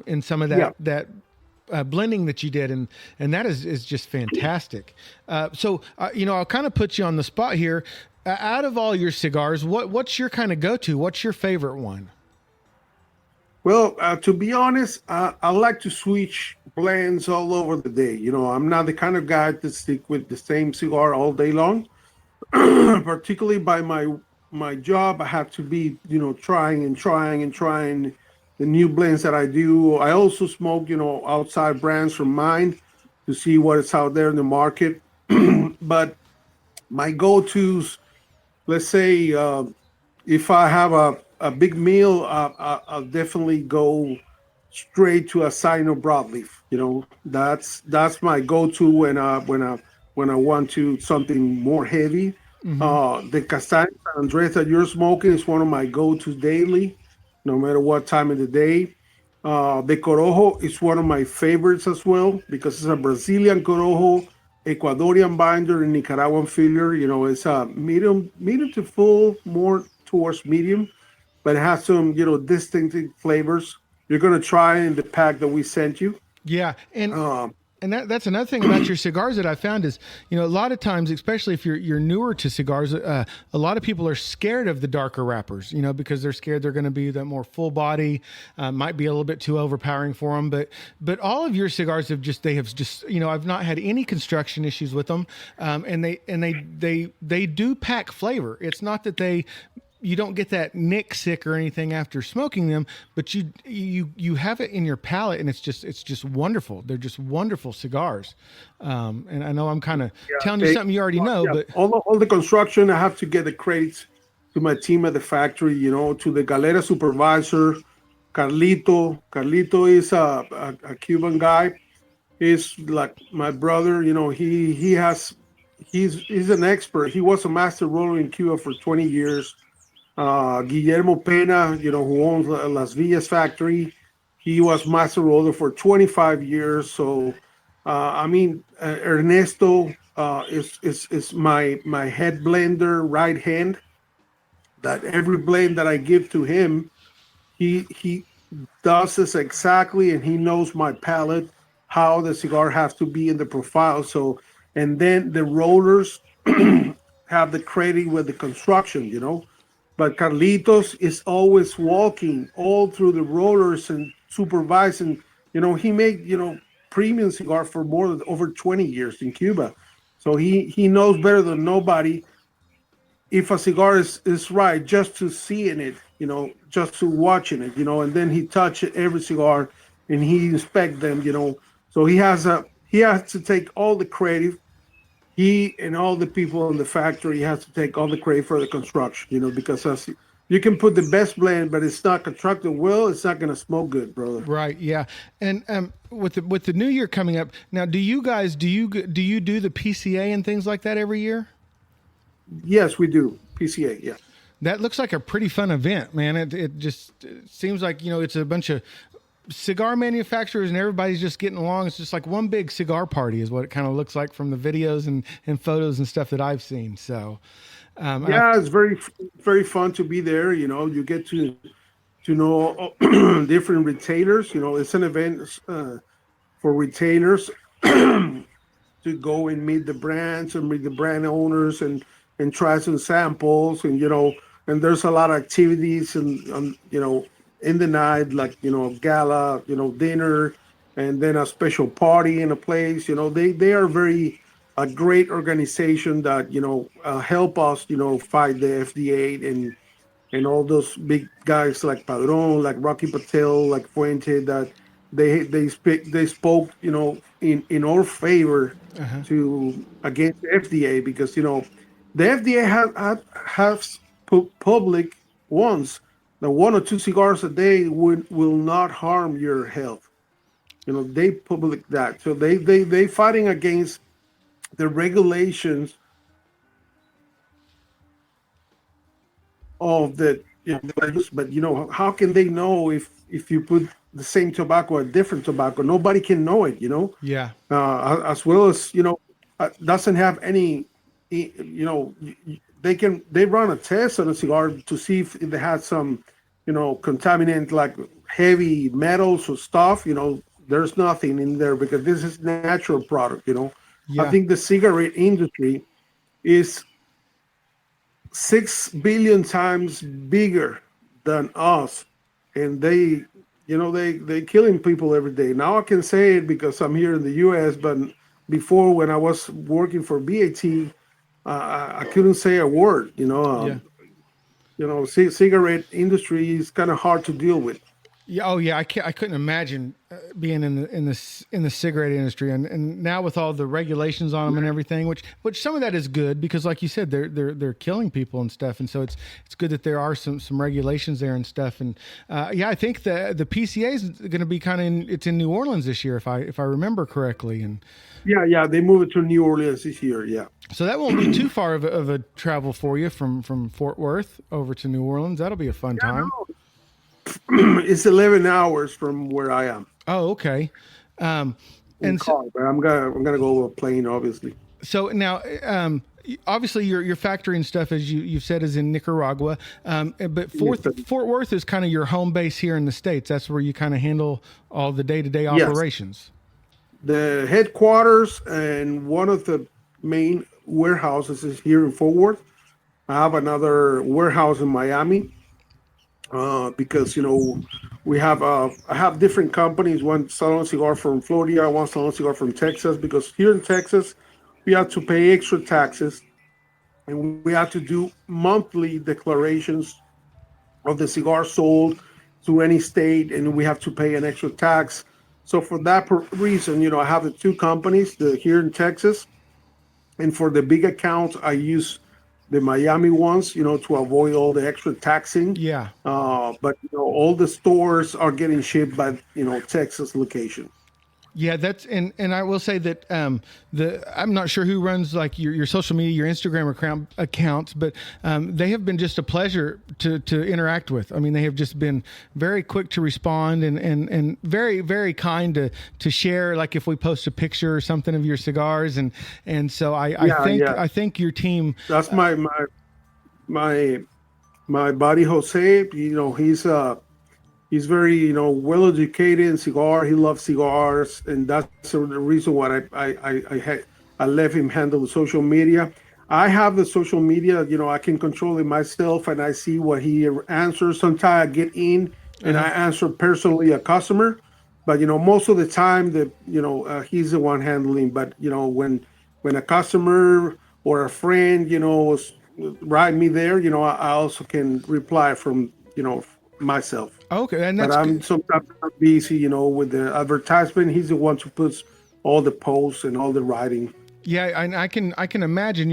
S1: in some of
S2: yeah.
S1: that blending that you did, and that is just fantastic. I'll kind of put you on the spot here. Out of all your cigars, what's your kind of go to? What's your favorite one?
S2: Well, to be honest, I like to switch blends all over the day. I'm not the kind of guy to stick with the same cigar all day long. Particularly by my job, I have to be trying and trying and trying the new blends that I do. I also smoke, outside brands from mine to see what is out there in the market. But my go-tos, let's say, if I have a big meal, I'll definitely go straight to a Sino broadleaf. That's my go-to when I want to something more heavy.
S1: Hmm.
S2: The Castaño San Andres that you're smoking is one of my go-tos daily, no matter what time of the day. The Corojo is one of my favorites as well because it's a Brazilian Corojo, Ecuadorian binder, and Nicaraguan filler. It's a medium to full, more towards medium, but it has some, distinctive flavors. You're gonna try in the pack that we sent you.
S1: Yeah,
S2: Um,
S1: and that's another thing about your cigars that I found is, a lot of times, especially if you're newer to cigars, a lot of people are scared of the darker wrappers, because they're scared they're going to be that more full body, might be a little bit too overpowering for them. But all of your cigars they have just I've not had any construction issues with them, and they do pack flavor. It's not that you don't get that nick sick or anything after smoking them, but you have it in your palate, and it's just wonderful. They're just wonderful cigars. And I know I'm kind of telling you
S2: they,
S1: something you already know,
S2: yeah,
S1: but
S2: all the construction, I have to get the credits to my team at the factory. To the Galera supervisor, Carlito. Carlito is a Cuban guy. He's like my brother. He's an expert. He was a master roller in Cuba for 20 years. Guillermo Pena, who owns Las Villas factory, he was master roller for 25 years. So, Ernesto is my head blender, right hand. That every blend that I give to him, he does this exactly, and he knows my palate, how the cigar has to be in the profile. So, and then the rollers have the credit with the construction. But Carlitos is always walking all through the rollers and supervising. He made premium cigar for more than over 20 years in Cuba, so he knows better than nobody if a cigar is right, just to seeing it, just to watching it, and then he touch every cigar and he inspect them. So he has to take all the credit. He and all the people in the factory has to take all the credit for the construction, because you can put the best blend, but it's not constructed well, it's not going to smoke good, brother.
S1: right, yeah. And with the new year coming up now, do you guys do the PCA and things like that every year?
S2: Yes, we do. PCA, yeah.
S1: That looks like a pretty fun event, man. It seems like, it's a bunch of cigar manufacturers and everybody's just getting along. It's just like one big cigar party is what it kind of looks like from the videos and photos and stuff that I've seen. So,
S2: Yeah, it's very, very fun to be there. You get to know different retailers. It's an event for retailers to go and meet the brands and meet the brand owners and try some samples, and there's a lot of activities and in the night, like gala, dinner, and then a special party in a place. They are very a great organization that help us fight the FDA and all those big guys like Padron, like Rocky Patel, like Fuente, that they spoke in our favor to against the FDA, because the FDA has put public once that one or two cigars a day will not harm your health. They public that, so they fighting against the regulations of but how can they know if you put the same tobacco or different tobacco? Nobody can know it.
S1: yeah,
S2: As well as doesn't have any. They run a test on a cigar to see if it has some contaminant like heavy metals or stuff. There's nothing in there because this is natural product. I
S1: yeah.
S2: think the cigarette industry is 6 billion times bigger than us, and they killing people every day. Now I can say it because I'm here in the U.S., but before, when I was working for BAT, I couldn't say a word.
S1: Yeah.
S2: Cigarette industry is kind of hard to deal with.
S1: Yeah. Oh, yeah. I couldn't imagine being in the cigarette industry, and now with all the regulations on them and everything, which some of that is good because, like you said, they're killing people and stuff, and so it's good that there are some regulations there and stuff. And yeah, I think the PCA is going to be it's in New Orleans this year, if I remember correctly, and
S2: Yeah, they moved it to New Orleans this year. Yeah.
S1: so that won't be too far of a travel for you from Fort Worth over to New Orleans. That'll be a fun
S2: Yeah,
S1: time.
S2: no, it's 11 hours from where I am
S1: Oh, okay. Um,
S2: in
S1: and so,
S2: car, but I'm gonna go over a plane, obviously.
S1: So now, obviously, your factory and stuff, as you've said, is in Nicaragua. But
S2: Yes, sir.
S1: Fort Worth is kind of your home base here in the States. That's where you kind of handle all the day-to-day
S2: Yes,
S1: operations.
S2: the headquarters and one of the main warehouses is here in Fort Worth. I have another warehouse in Miami because we have I have different companies. One Stallone Cigar from Florida, one Stallone Cigar from Texas. Because here in Texas, we have to pay extra taxes, and we have to do monthly declarations of the cigar sold to any state, and we have to pay an extra tax. So for that reason, I have the two companies the here in Texas, and for the big accounts, I use the Miami ones, to avoid all the extra taxing.
S1: Yeah.
S2: But all the stores are getting shipped by Texas location.
S1: Yeah, that's and I will say that the I'm not sure who runs like your social media, your Instagram accounts, but they have been just a pleasure to interact with. I mean, they have just been very quick to respond and very very kind to share. Like if we post a picture or something of your cigars, and so
S2: Yeah, yeah.
S1: I think your team.
S2: That's my my buddy Jose. He's very, well educated in cigar. He loves cigars, and that's the reason why I let him handle the social media. I have the social media. I can control it myself, and I see what he answers. Sometimes I get in and I answer personally a customer, but most of the time that he's the one handling. But when a customer or a friend write me there, I also can reply from myself.
S1: Okay, and
S2: But
S1: that's
S2: I'm
S1: good.
S2: sometimes busy, with the advertisement. He's the one who puts all the posts and all the writing.
S1: Yeah, I can imagine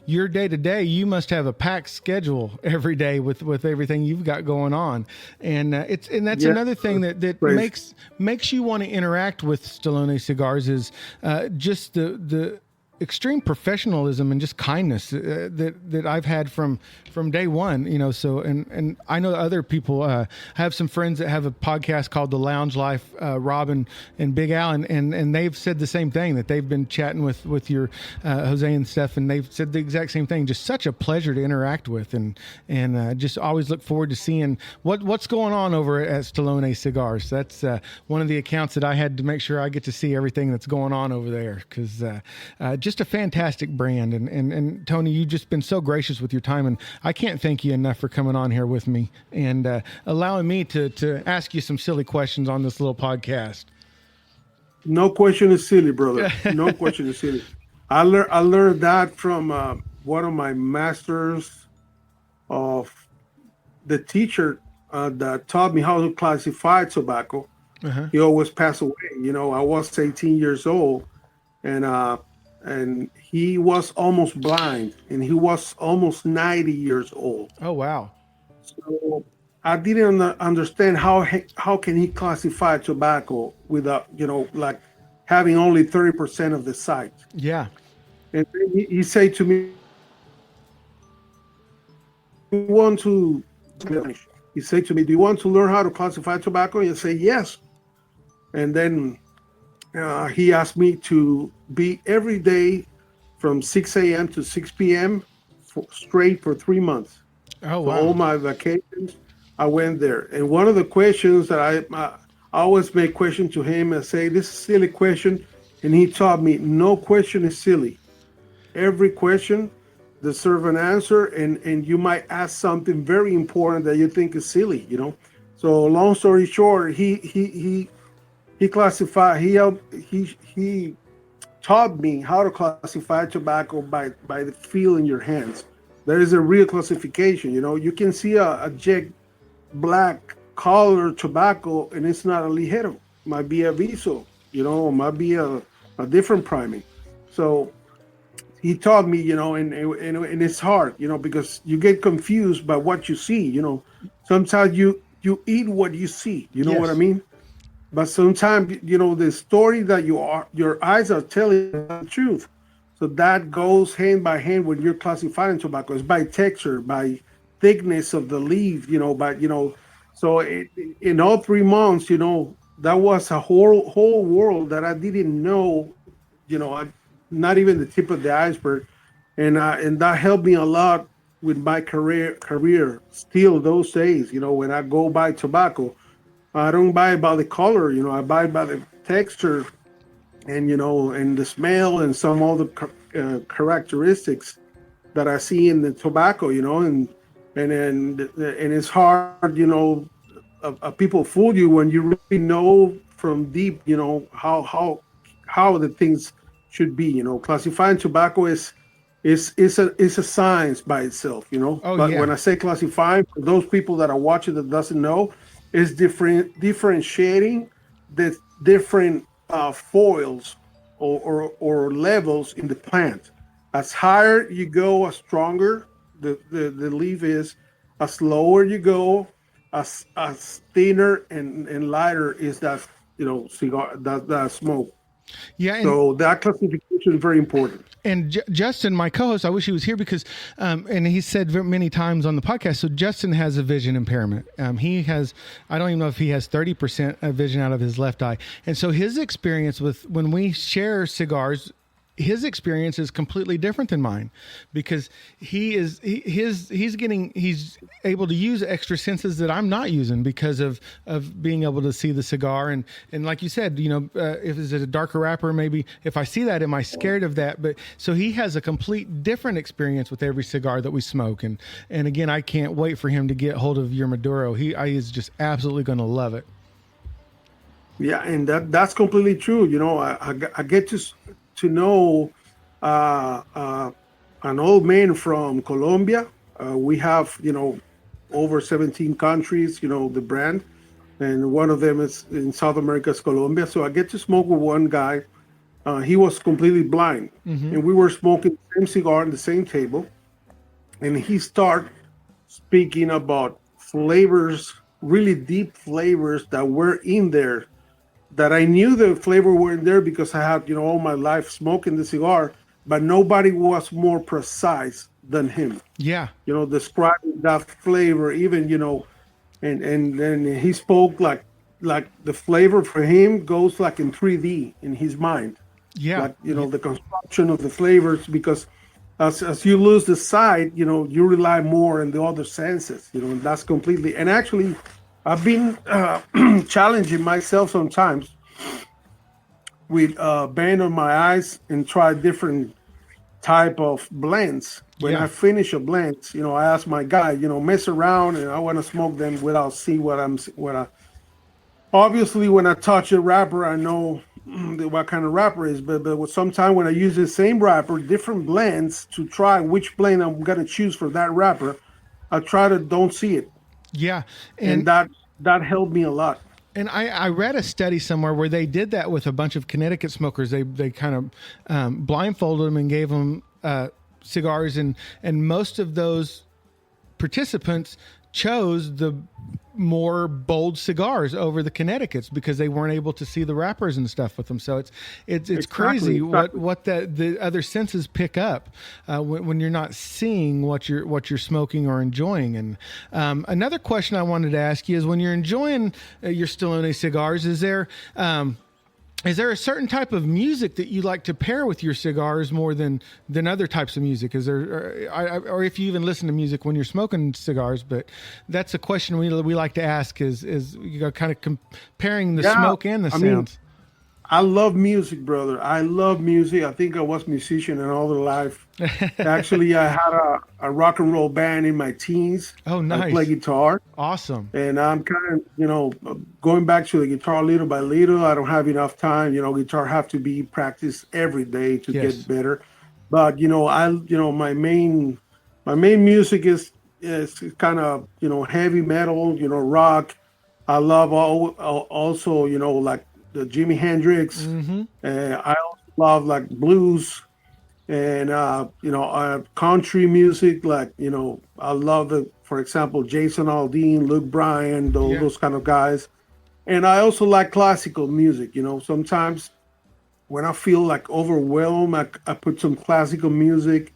S1: your day to day. You must have a packed schedule every day with everything you've got going on, and that's
S2: Yeah,
S1: another thing that
S2: crazy.
S1: makes you want to interact with Stallone Cigars is just the extreme professionalism and just kindness that I've had from day one. So and I know other people. I have some friends that have a podcast called The Lounge Life, Rob and Big Al, and they've said the same thing, that they've been chatting with your Jose and stuff, and they've said the exact same thing. Just such a pleasure to interact with, and just always look forward to seeing what's going on over at Stallone Cigars. That's one of the accounts that I had to make sure I get to see everything that's going on over there, because just a fantastic brand. And Tony, you've just been so gracious with your time, and I can't thank you enough for coming on here with me and allowing me to ask you some silly questions on this little podcast.
S2: No question is silly, brother. No question is silly. I learned that from one of my masters of the teacher that taught me how to classify tobacco.
S1: Uh-huh.
S2: He always passed away. I was 18 years old, and he was almost blind, and he was almost 90 years old.
S1: Oh, wow.
S2: So I didn't understand how can he classify tobacco without like having only 30% of the sight.
S1: Yeah.
S2: And then he said to me, "You want to?" He said to me, "Do you want to learn how to classify tobacco?" And I say, "Yes." And then he asked me to be every day from 6 a.m. to 6 p.m. Straight for 3 months.
S1: Oh,
S2: So all
S1: wow.
S2: my vacations, I went there. And one of the questions that I always make question to him and say, "This is a silly question," and he taught me, "No question is silly. Every question deserves an answer, and you might ask something very important that you think is silly." So long story short, he classified he taught me how to classify tobacco by the feel in your hands. There is a real classification. You can see a jet black color tobacco, and it's not a ligero. Might be a viso, or might be a different priming. So he taught me, and it's hard, because you get confused by what you see. Sometimes you eat what you see. You know what I
S1: Yes.
S2: mean? But sometimes, the story that your eyes are telling is not the truth. So that goes hand by hand when you're classifying tobacco. It's by texture, by thickness of the leaf, So in all 3 months, that was a whole world that I didn't know. Not even the tip of the iceberg, and that helped me a lot with my career. Still those days, when I go buy tobacco, I don't buy by the color, I buy by the texture and the smell and some other characteristics that I see in the tobacco, and it's hard, people fool you when you really know from deep, how the things should be. Classifying tobacco is a science by itself.
S1: Oh
S2: But when
S1: yeah.
S2: I say classifying, for those people that are watching that doesn't know, is differentiating the different foils or levels in the plant. As higher you go, as stronger the leaf is. As lower you go, as thinner and lighter is that cigar that smoke.
S1: Yeah,
S2: So that classification is very important.
S1: and Justin, my co-host, I wish he was here because, and he said many times on the podcast. So Justin has a vision impairment. He has, I don't even know if he has 30% of vision out of his left eye, and so his experience with when we share cigars. His experience is completely different than mine because he's able to use extra senses that I'm not using because of being able to see the cigar and like you said, if it's a darker wrapper, maybe if I see that, am I scared of that? But so he has a complete different experience with every cigar that we smoke, and again, I can't wait for him to get hold of your Maduro. He is just absolutely going to love it.
S2: Yeah, and that's completely true. I get to know an old man from Colombia. We have over 17 countries. The brand, and one of them is in South America's Colombia. So I get to smoke with one guy. He was completely blind, and we were smoking the same cigar on the same table. And he started speaking about flavors, really deep flavors that were in there that I knew the flavor were in there because I had, all my life smoking the cigar, but nobody was more precise than him,
S1: Yeah.
S2: Describing that flavor, even, and then he spoke like the flavor for him goes like in 3D in his mind,
S1: Yeah.
S2: like, the construction of the flavors, because as you lose the sight, you rely more on the other senses, and that's completely, and actually, I've been challenging myself sometimes with band on my eyes and try different type of blends. When
S1: Yeah.
S2: I finish a blend, I ask my guy, mess around, and I want to smoke them without see what I. Obviously, when I touch a wrapper, I know what kind of wrapper it is. But sometimes when I use the same wrapper, different blends to try which blend I'm gonna choose for that wrapper, I try to don't see it,
S1: Yeah.
S2: and
S1: And
S2: that helped me a lot.
S1: And I read a study somewhere where they did that with a bunch of Connecticut smokers. They kind of blindfolded them and gave them cigars, and most of those participants chose the more bold cigars over the Connecticut's because they weren't able to see the wrappers and stuff with them. So it's
S2: Exactly,
S1: crazy
S2: exactly.
S1: what the other senses pick up when you're not seeing what you're smoking or enjoying. And another question I wanted to ask you is when you're enjoying your Stallone cigars, is there a certain type of music that you like to pair with your cigars more than other types of music? Is there, or if you even listen to music when you're smoking cigars? But that's a question we like to ask: is kind of comparing the
S2: Yeah,
S1: smoke and the
S2: I mean,
S1: sounds?
S2: I love music, brother. I love music. I think I was musician in all the life. Actually, I had a rock and roll band in my teens.
S1: Oh,
S2: I play
S1: nice,
S2: guitar,
S1: awesome.
S2: and I'm kind of, going back to the guitar little by little. I don't have enough time. Guitar have to be practiced every day to get
S1: Yes,
S2: better. But my main music is kind of heavy metal, rock. I love also, like the Jimi Hendrix.
S1: Mm-hmm.
S2: I also love like blues and country music. Like I love for example, Jason Aldean, Luke Bryan,
S1: Yeah.
S2: those kind of guys. And I also like classical music. Sometimes when I feel like overwhelmed, I put some classical music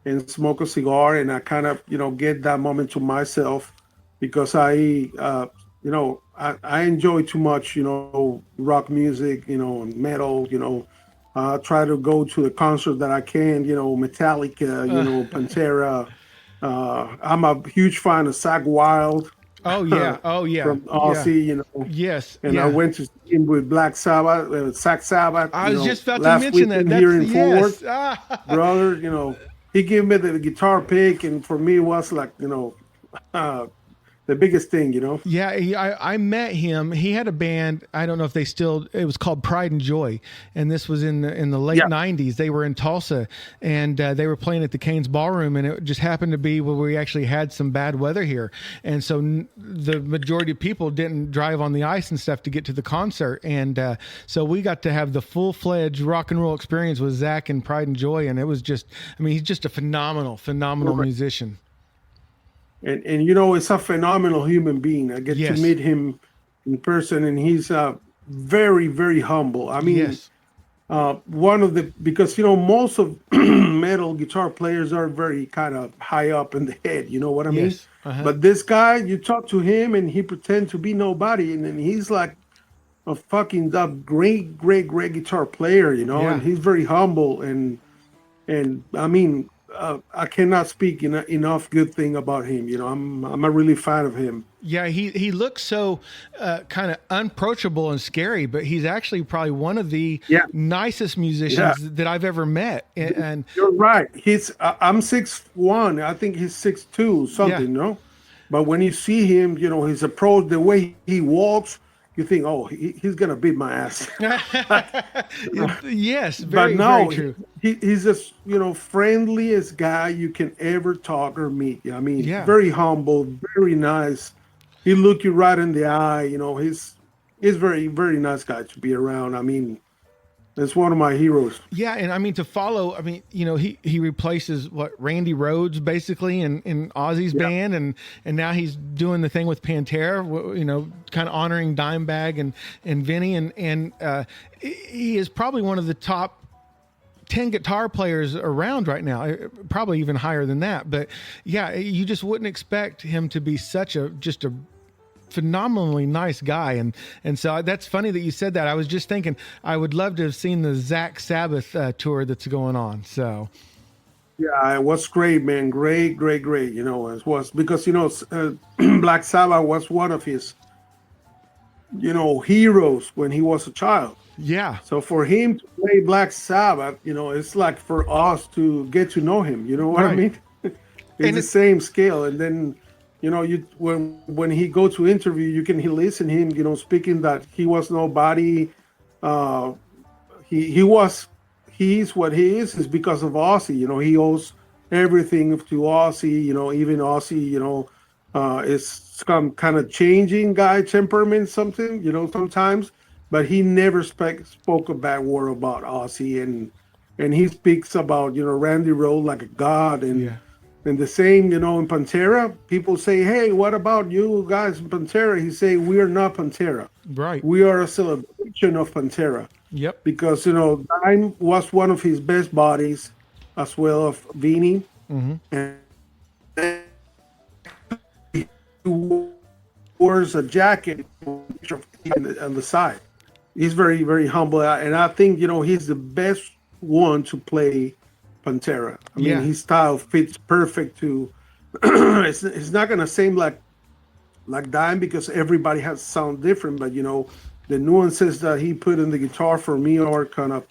S2: and smoke a cigar, and I kind of get that moment to myself because I enjoy too much rock music, and metal. Try to go to the concert that I can, Metallica,
S1: Uh,
S2: Pantera. I'm a huge fan of Zach Wild
S1: oh
S2: from
S1: yeah. Oh yeah. Yeah.
S2: Aussie,
S1: Yes.
S2: and I
S1: Yeah.
S2: went to see him with Black Sabbath, Zach Sabbath,
S1: I was just about to
S2: last
S1: mention that.
S2: weekend here
S1: That's
S2: in Fort Worth.
S1: yes. Ah.
S2: Brother, he gave me the guitar pick, and for me, it was like, uh, the biggest thing,
S1: Yeah, I met him. He had a band. I don't know if they still. It was called Pride and Joy, and this was in the late
S2: Yeah,
S1: '90s. They were in Tulsa, and they were playing at the Canes Ballroom, and it just happened to be where we actually had some bad weather here, and so the majority of people didn't drive on the ice and stuff to get to the concert, and so we got to have the full-fledged rock and roll experience with Zach and Pride and Joy, and it was just. I mean, he's just a phenomenal
S2: correct.
S1: musician.
S2: And it's a phenomenal human being. I get to
S1: Yes,
S2: meet him in person, and he's very, very humble. I mean,
S1: yes,
S2: one of the because most of metal guitar players are very kind of high up in the head. You know what I mean?
S1: yes. Uh huh.
S2: But this guy, you talk to him, and he pretends to be nobody, and then he's like a fucking great, great, great guitar player. And
S1: Yeah.
S2: he's very humble, and I mean, I cannot speak enough good thing about him. I'm a really fan of him.
S1: Yeah, he looks so kind of unapproachable and scary, but he's actually probably one of the
S2: Yeah,
S1: nicest
S2: yeah,
S1: musicians that I've ever met. And
S2: you're right. I'm 6'1". I think he's 6'2",
S1: yeah,
S2: something, But when you see him, his approach, the way he walks, you think, oh, he's gonna beat my ass.
S1: yes,
S2: But
S1: very
S2: no,
S1: true.
S2: he's just friendliest guy you can ever talk or meet. I mean,
S1: Yeah,
S2: very humble, very nice. He look you right in the eye. He's very, very nice guy to be around. I mean, it's one of my heroes.
S1: yeah, and I mean to follow. I mean, he replaces what Randy Rhoads basically in Ozzy's
S2: Yeah,
S1: band, and now he's doing the thing with Pantera. Kind of honoring Dimebag and Vinny, and he is probably one of the top 10 guitar players around right now, probably even higher than that. But yeah, you just wouldn't expect him to be such a just a phenomenally nice guy. And so that's funny that you said that. I was just thinking I would love to have seen the Zach Sabbath tour that's going on. So
S2: yeah, it was great, man. Great, great, great. It was because Black Sabbath was one of his heroes when he was a child.
S1: yeah,
S2: So for him to play Black Sabbath, it's like for us to get to know him. You know what I
S1: right.
S2: mean? It's
S1: And
S2: the
S1: it,
S2: same scale. And then, you when he go to interview, you can listen him, speaking that he was nobody. Uh, he's what he is because of Aussie. He owes everything to Aussie. Even Aussie, is some kind of changing guy temperament, something. Sometimes, but he never spoke a bad word about Aussie, and he speaks about Randy Rhoads like a god,
S1: yeah,
S2: and the same in Pantera. People say, "Hey, what about you guys in Pantera?" He say, "We are not Pantera.
S1: right.
S2: We are a celebration of Pantera."
S1: Yep.
S2: Because Dime was one of his best buddies, as well of Vinny,
S1: Hmm.
S2: and he wears a jacket on the side. He's very, very humble, and I think he's the best one to play Pantera. I mean,
S1: Yeah.
S2: his style fits perfect to. It's not gonna seem like Dime because everybody has sound different, but the nuances that he put in the guitar for me are kind of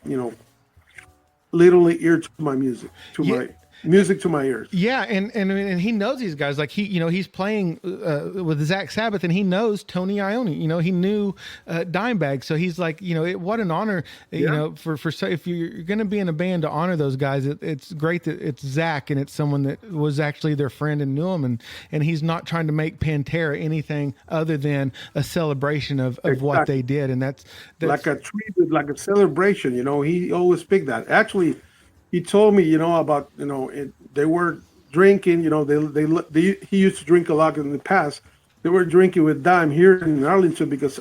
S2: literally ear to my music, to
S1: Yeah.
S2: my music to my ears.
S1: Yeah, and he knows these guys. Like he's playing with Zach Sabbath, and he knows Tony Iommi. He knew Dimebag, so he's like, what an honor.
S2: Yeah.
S1: If you're going to be in a band to honor those guys, it's great that it's Zach and it's someone that was actually their friend and knew him, and he's not trying to make Pantera anything other than a celebration of what they did, and that's
S2: like a tribute, like a celebration. He always picked that. Actually, he told me, about they were drinking. He used to drink a lot in the past. They were drinking with Dime here in Arlington because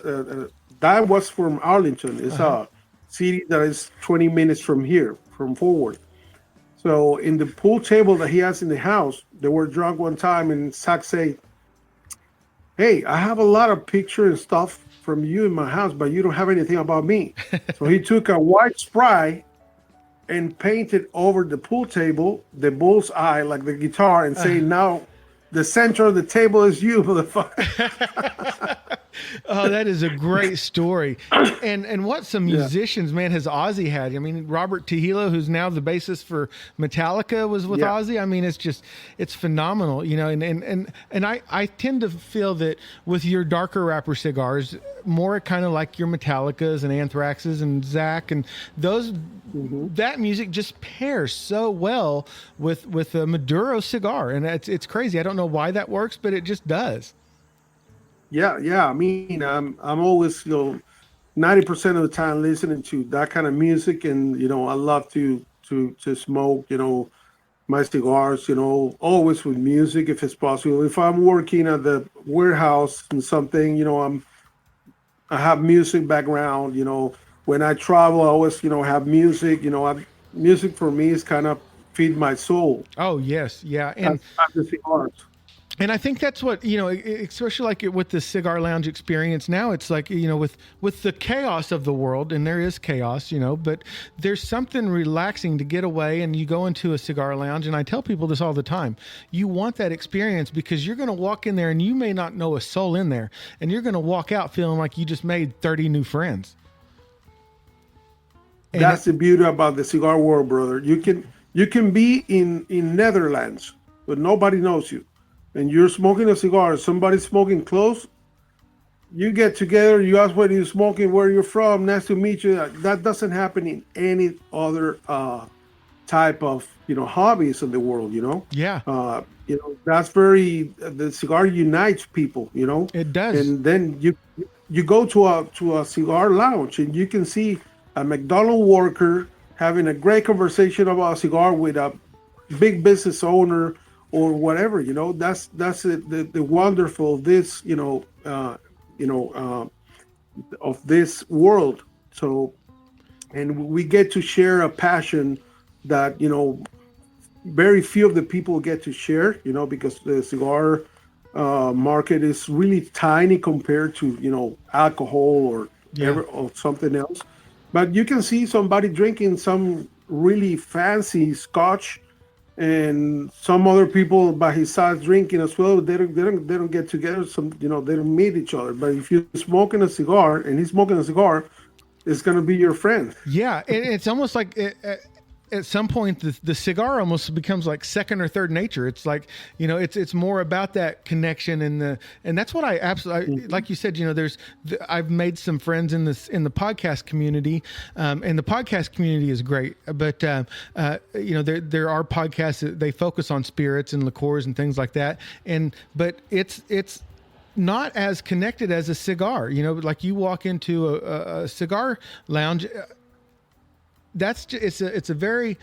S2: Dime was from Arlington. It's a city that is 20 minutes from here, from Forward. So in the pool table that he has in the house, they were drunk one time, and Zach said, "Hey, I have a lot of pictures and stuff from you in my house, but you don't have anything about me." So he took a white spray and painted over the pool table the bull's eye, like the guitar, and say, "Now the center of the table is you, motherfucker."
S1: Oh, that is a great story. And what some musicians, man, has Ozzy had. I mean, Robert Trujillo, who's now the bassist for Metallica, was with Ozzy. I mean, it's phenomenal, and I tend to feel that with your darker rapper cigars, more kind of like your Metallicas and Anthraxes and Zach and those, that music just pairs so well with a Maduro cigar. And it's crazy. I don't know why that works, but it just does.
S2: Yeah. I mean, I'm always 90% of the time listening to that kind of music, and I love to smoke my cigars, always with music if it's possible. If I'm working at the warehouse and something, I have music background. When I travel, I always have music. Music for me is kind of feed my soul.
S1: Oh yes, yeah, and
S2: that's the cigars.
S1: And I think that's what, especially like with the cigar lounge experience now, it's like, with the chaos of the world, and there is chaos, but there's something relaxing to get away, and you go into a cigar lounge, and I tell people this all the time. You want that experience because you're going to walk in there and you may not know a soul in there, and you're going to walk out feeling like you just made 30 new friends.
S2: And that's the beauty about the cigar world, brother. You can be in Netherlands, but nobody knows you. And you're smoking a cigar, somebody's smoking close, you get together, you ask what you're smoking, where you're from, nice to meet you. That doesn't happen in any other type of hobbies in the world.
S1: Yeah.
S2: That's the cigar unites people.
S1: It does.
S2: And then you go to a cigar lounge, and you can see a McDonald's worker having a great conversation about a cigar with a big business owner or whatever. That's the wonderful this of this world. So, and we get to share a passion that very few of the people get to share, because the cigar market is really tiny compared to alcohol or something else. But you can see somebody drinking some really fancy scotch, and some other people by his side drinking as well. They don't get together. They don't meet each other. But if you're smoking a cigar and he's smoking a cigar, it's gonna be your friend.
S1: Yeah, it's almost like at some point the cigar almost becomes like second or third nature. It's like it's more about that connection and that's what I absolutely like you said. I've made some friends in the podcast community, and the podcast community is great. But there are podcasts that they focus on spirits and liqueurs and things like that. But it's not as connected as a cigar. Like you walk into a cigar lounge. It's a very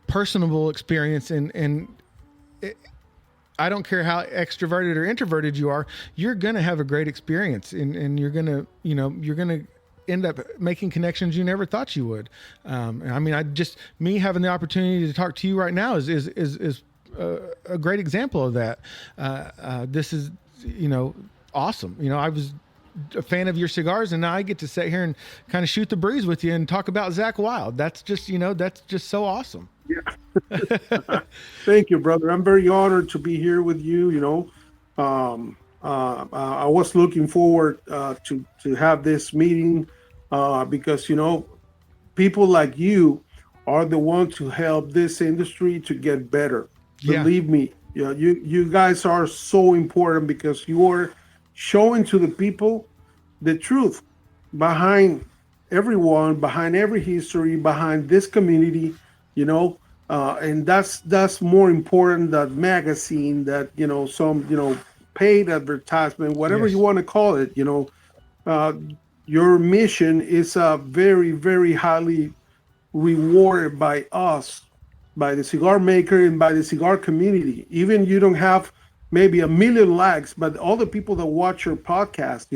S1: personable experience, and I don't care how extroverted or introverted you are, you're going to have a great experience, and you're going to end up making connections you never thought you would. I mean, me having the opportunity to talk to you right now is a great example of that. This is awesome. I was a fan of your cigars, and now I get to sit here and kind of shoot the breeze with you and talk about Zach Wild. That's just so awesome.
S2: Yeah. Thank you, brother. I'm very honored to be here with you. I was looking forward to have this meeting because people like you are the ones to help this industry to get better.
S1: Yeah.
S2: Believe me, you guys are so important because you are showing to the people the truth behind everyone, behind every history, behind this community, you know, and that's more important than magazine, that some paid advertisement, whatever you
S1: Yes.
S2: want to call it. Uh, your mission is very, very highly rewarded by us, by the cigar maker, and by the cigar community. Even you don't have maybe a million likes, but all the people that watch your podcast,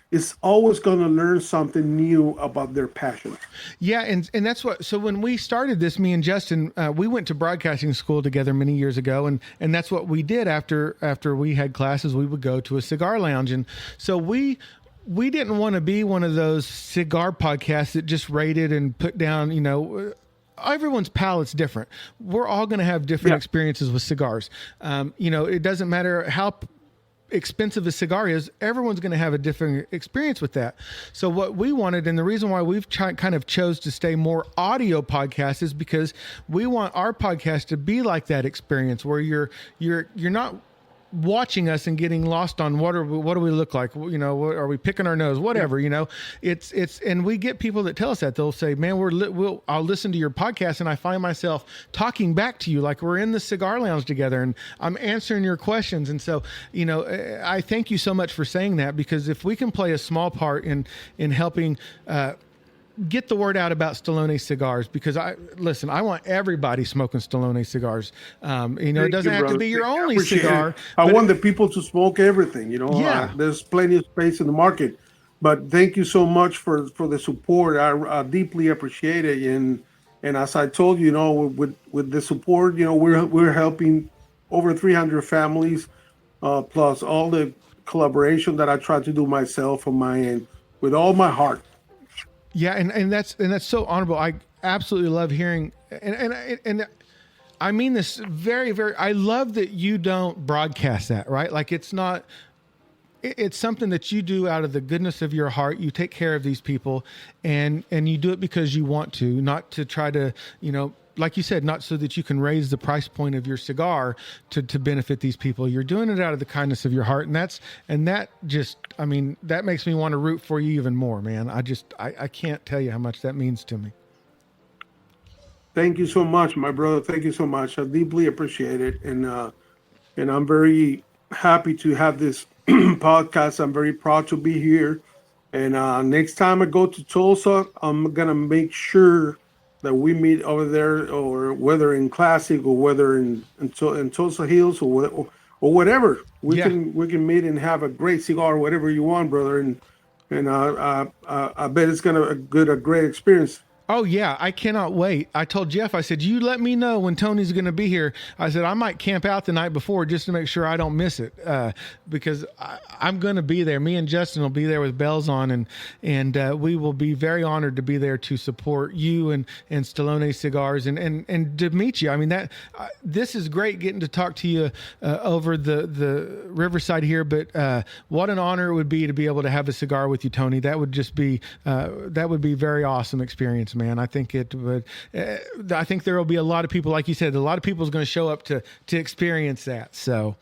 S2: is always going to learn something new about their passion.
S1: Yeah, and that's what. So when we started this, me and Justin, we went to broadcasting school together many years ago, and that's what we did after we had classes. We would go to a cigar lounge, and so we didn't want to be one of those cigar podcasts that just rated and put down. Everyone's palate's different. We're all going to have different
S2: Yeah.
S1: experiences with cigars. It doesn't matter how expensive a cigar is, everyone's going to have a different experience with that. So what we wanted, and the reason why we've kind of chose to stay more audio podcast, is because we want our podcast to be like that experience where you're not watching us and getting lost on what do we look like, are we picking our nose, whatever. It's and we get people that tell us that. They'll say, man, I'll listen to your podcast and I find myself talking back to you like we're in the cigar lounge together and I'm answering your questions. And so I thank you so much for saying that, because if we can play a small part in helping get the word out about Stallone Cigars, because I want everybody smoking Stallone cigars. It doesn't have to be your only cigar.
S2: I want the people to smoke everything.
S1: Yeah.
S2: There's plenty of space in the market, but thank you so much for the support. I deeply appreciate it, and as I told you, with the support, we're helping over 300 families, plus all the collaboration that I try to do myself on my end with all my heart.
S1: Yeah, and that's so honorable. I absolutely love hearing, and I mean this very, very. I love that you don't broadcast that, right? Like it's something that you do out of the goodness of your heart. You take care of these people, and you do it because you want to, not to try to, like you said, not so that you can raise the price point of your cigar to benefit these people. You're doing it out of the kindness of your heart. And that makes me want to root for you even more, man. I can't tell you how much that means to me.
S2: Thank you so much, my brother. Thank you so much. I deeply appreciate it. And I'm very happy to have this podcast. I'm very proud to be here. And next time I go to Tulsa, I'm going to make sure that we meet over there, or whether in Classic or whether in Tulsa Hills or whatever. We can meet and have a great cigar, whatever you want, brother. And I bet it's gonna a great experience.
S1: Oh yeah, I cannot wait. I told Jeff, I said, you let me know when Tony's going to be here. I said, I might camp out the night before just to make sure I don't miss it, because I'm going to be there. Me and Justin will be there with bells on, and we will be very honored to be there to support you and Stallone Cigars and to meet you. I mean, this is great getting to talk to you over the riverside here, but what an honor it would be to be able to have a cigar with you, Tony. That would just be very awesome experience, man. I think it would. I think there will be a lot of people, like you said, a lot of people is going to show up to experience that. So,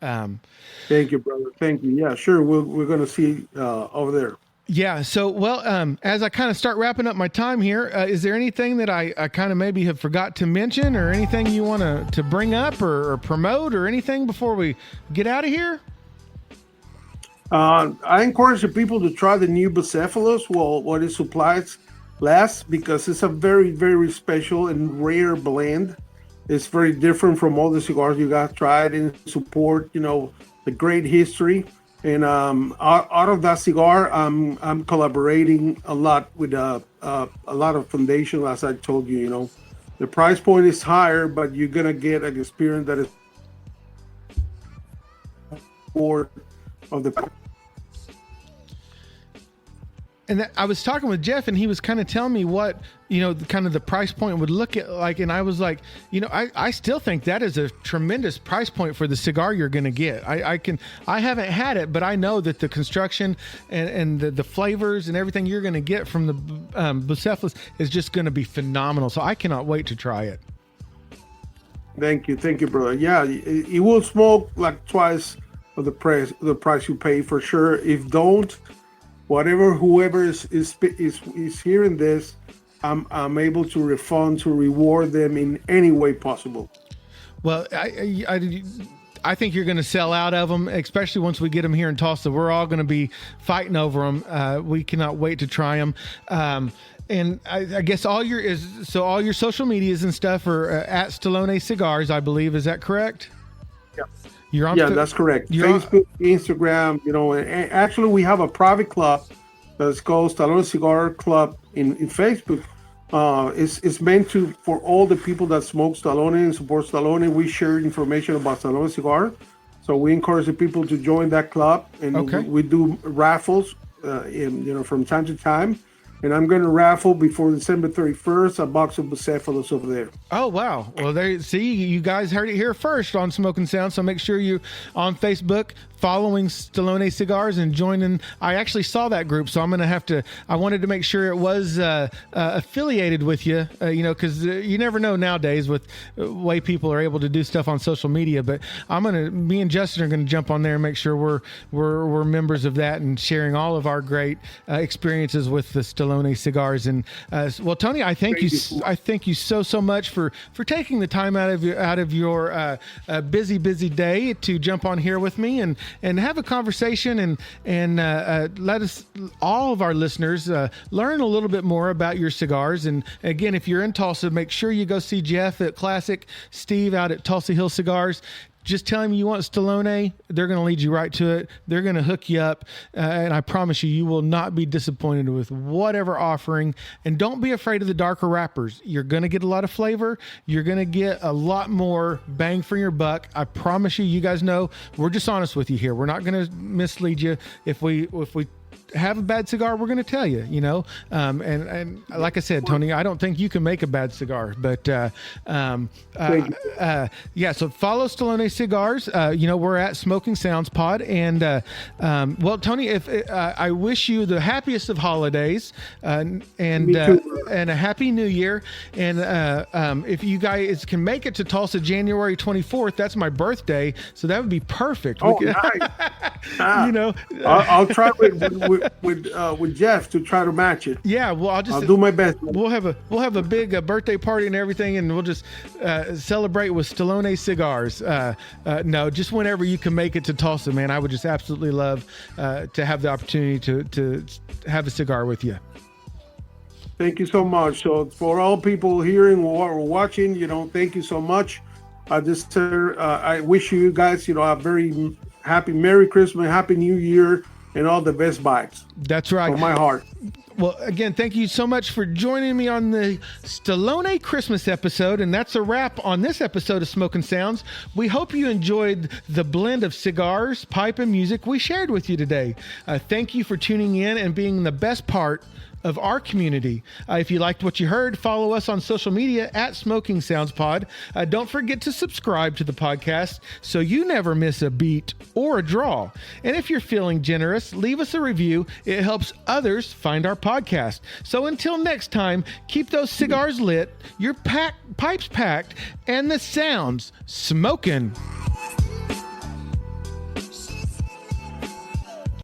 S2: thank you, brother. Thank you. Yeah, sure. We're going to see over there.
S1: Yeah. So, well, as I kind of start wrapping up my time here, is there anything that I kind of maybe have forgot to mention, or anything you want to bring up or promote or anything before we get out of here?
S2: I encourage the people to try the new Bucephalus while it supplies last, because it's a very, very special and rare blend. It's very different from all the cigars you guys tried, and support the great history. And out of that cigar, I'm collaborating a lot with a lot of foundations, as I told you. The price point is higher, but you're gonna get an experience that is more of the.
S1: And that, I was talking with Jeff, and he was kind of telling me what, kind of the price point would look at like. And I was like, I still think that is a tremendous price point for the cigar you're going to get. I haven't had it, but I know that the construction and the flavors and everything you're going to get from the Bucephalus is just going to be phenomenal. So I cannot wait to try it.
S2: Thank you, brother. Yeah, it will smoke like twice of the price you pay for sure. If don't, whoever is hearing this, I'm able to refund, to reward them in any way possible.
S1: Well, I think you're going to sell out of them, especially once we get them here in Tulsa. We're all going to be fighting over them. We cannot wait to try them. And I guess all your social medias and stuff are at Stallone Cigars, I believe. Is that correct?
S2: Yeah.
S1: You're on.
S2: Yeah, that's correct. Facebook, Instagram. And actually, we have a private club that's called Stallone Cigar Club in Facebook. It's meant for all the people that smoke Stallone and support Stallone. We share information about Stallone Cigar, so we encourage the people to join that club, and we do raffles, from time to time. And I'm going to raffle before December 31st a box of Bucephalus over there.
S1: Oh, wow. Well, you guys heard it here first on Smoking Sound. So make sure you on Facebook following Stallone Cigars and joining. I actually saw that group, so I'm going to have to. I wanted to make sure it was affiliated with you, because you never know nowadays with the way people are able to do stuff on social media. But me and Justin are going to jump on there and make sure we're members of that and sharing all of our great experiences with the Stallone Cigars. And well, Tony, I thank you. I thank you so much for taking the time out of your busy day to jump on here with me and have a conversation and let us, all of our listeners, learn a little bit more about your cigars. And again, if you're in Tulsa, make sure you go see Jeff at Classic, Steve out at Tulsa Hill Cigars. Just tell them you want Stallone. They're going to lead you right to it. They're going to hook you up. And I promise you will not be disappointed with whatever offering. And don't be afraid of the darker wrappers. You're going to get a lot of flavor. You're going to get a lot more bang for your buck. I promise you, you guys know, we're just honest with you here. We're not going to mislead you. If we have a bad cigar, we're going to tell you, and like I said, Tony, I don't think you can make a bad cigar, but so follow Stallone Cigars. We're at Smoking Sounds Pod, and well, Tony, if I wish you the happiest of holidays, and a happy New Year, and if you guys can make it to Tulsa January 24th, that's my birthday, so that would be perfect.
S2: Nice. I'll try with Jeff to try to match it.
S1: Yeah, well, I'll
S2: do my best.
S1: We'll have a big birthday party and everything, and we'll just celebrate with Stallone Cigars. No, just whenever you can make it to Tulsa, man, I would just absolutely love to have the opportunity to have a cigar with you.
S2: Thank you so much. So for all people hearing or watching, thank you so much. I wish you guys, a very happy Merry Christmas, Happy New Year, and all the best bites.
S1: That's right.
S2: From my heart.
S1: Well, again, thank you so much for joining me on the Stallone Christmas episode. And that's a wrap on this episode of Smoking Sounds. We hope you enjoyed the blend of cigars, pipe, and music we shared with you today. Thank you for tuning in and being the best part of our community. If you liked what you heard, follow us on social media at Smoking Sounds Pod. Don't forget to subscribe to the podcast so you never miss a beat or a draw. And if you're feeling generous, leave us a review. It helps others find our podcast. So until next time, keep those cigars lit, your pipes packed, and the sounds smoking.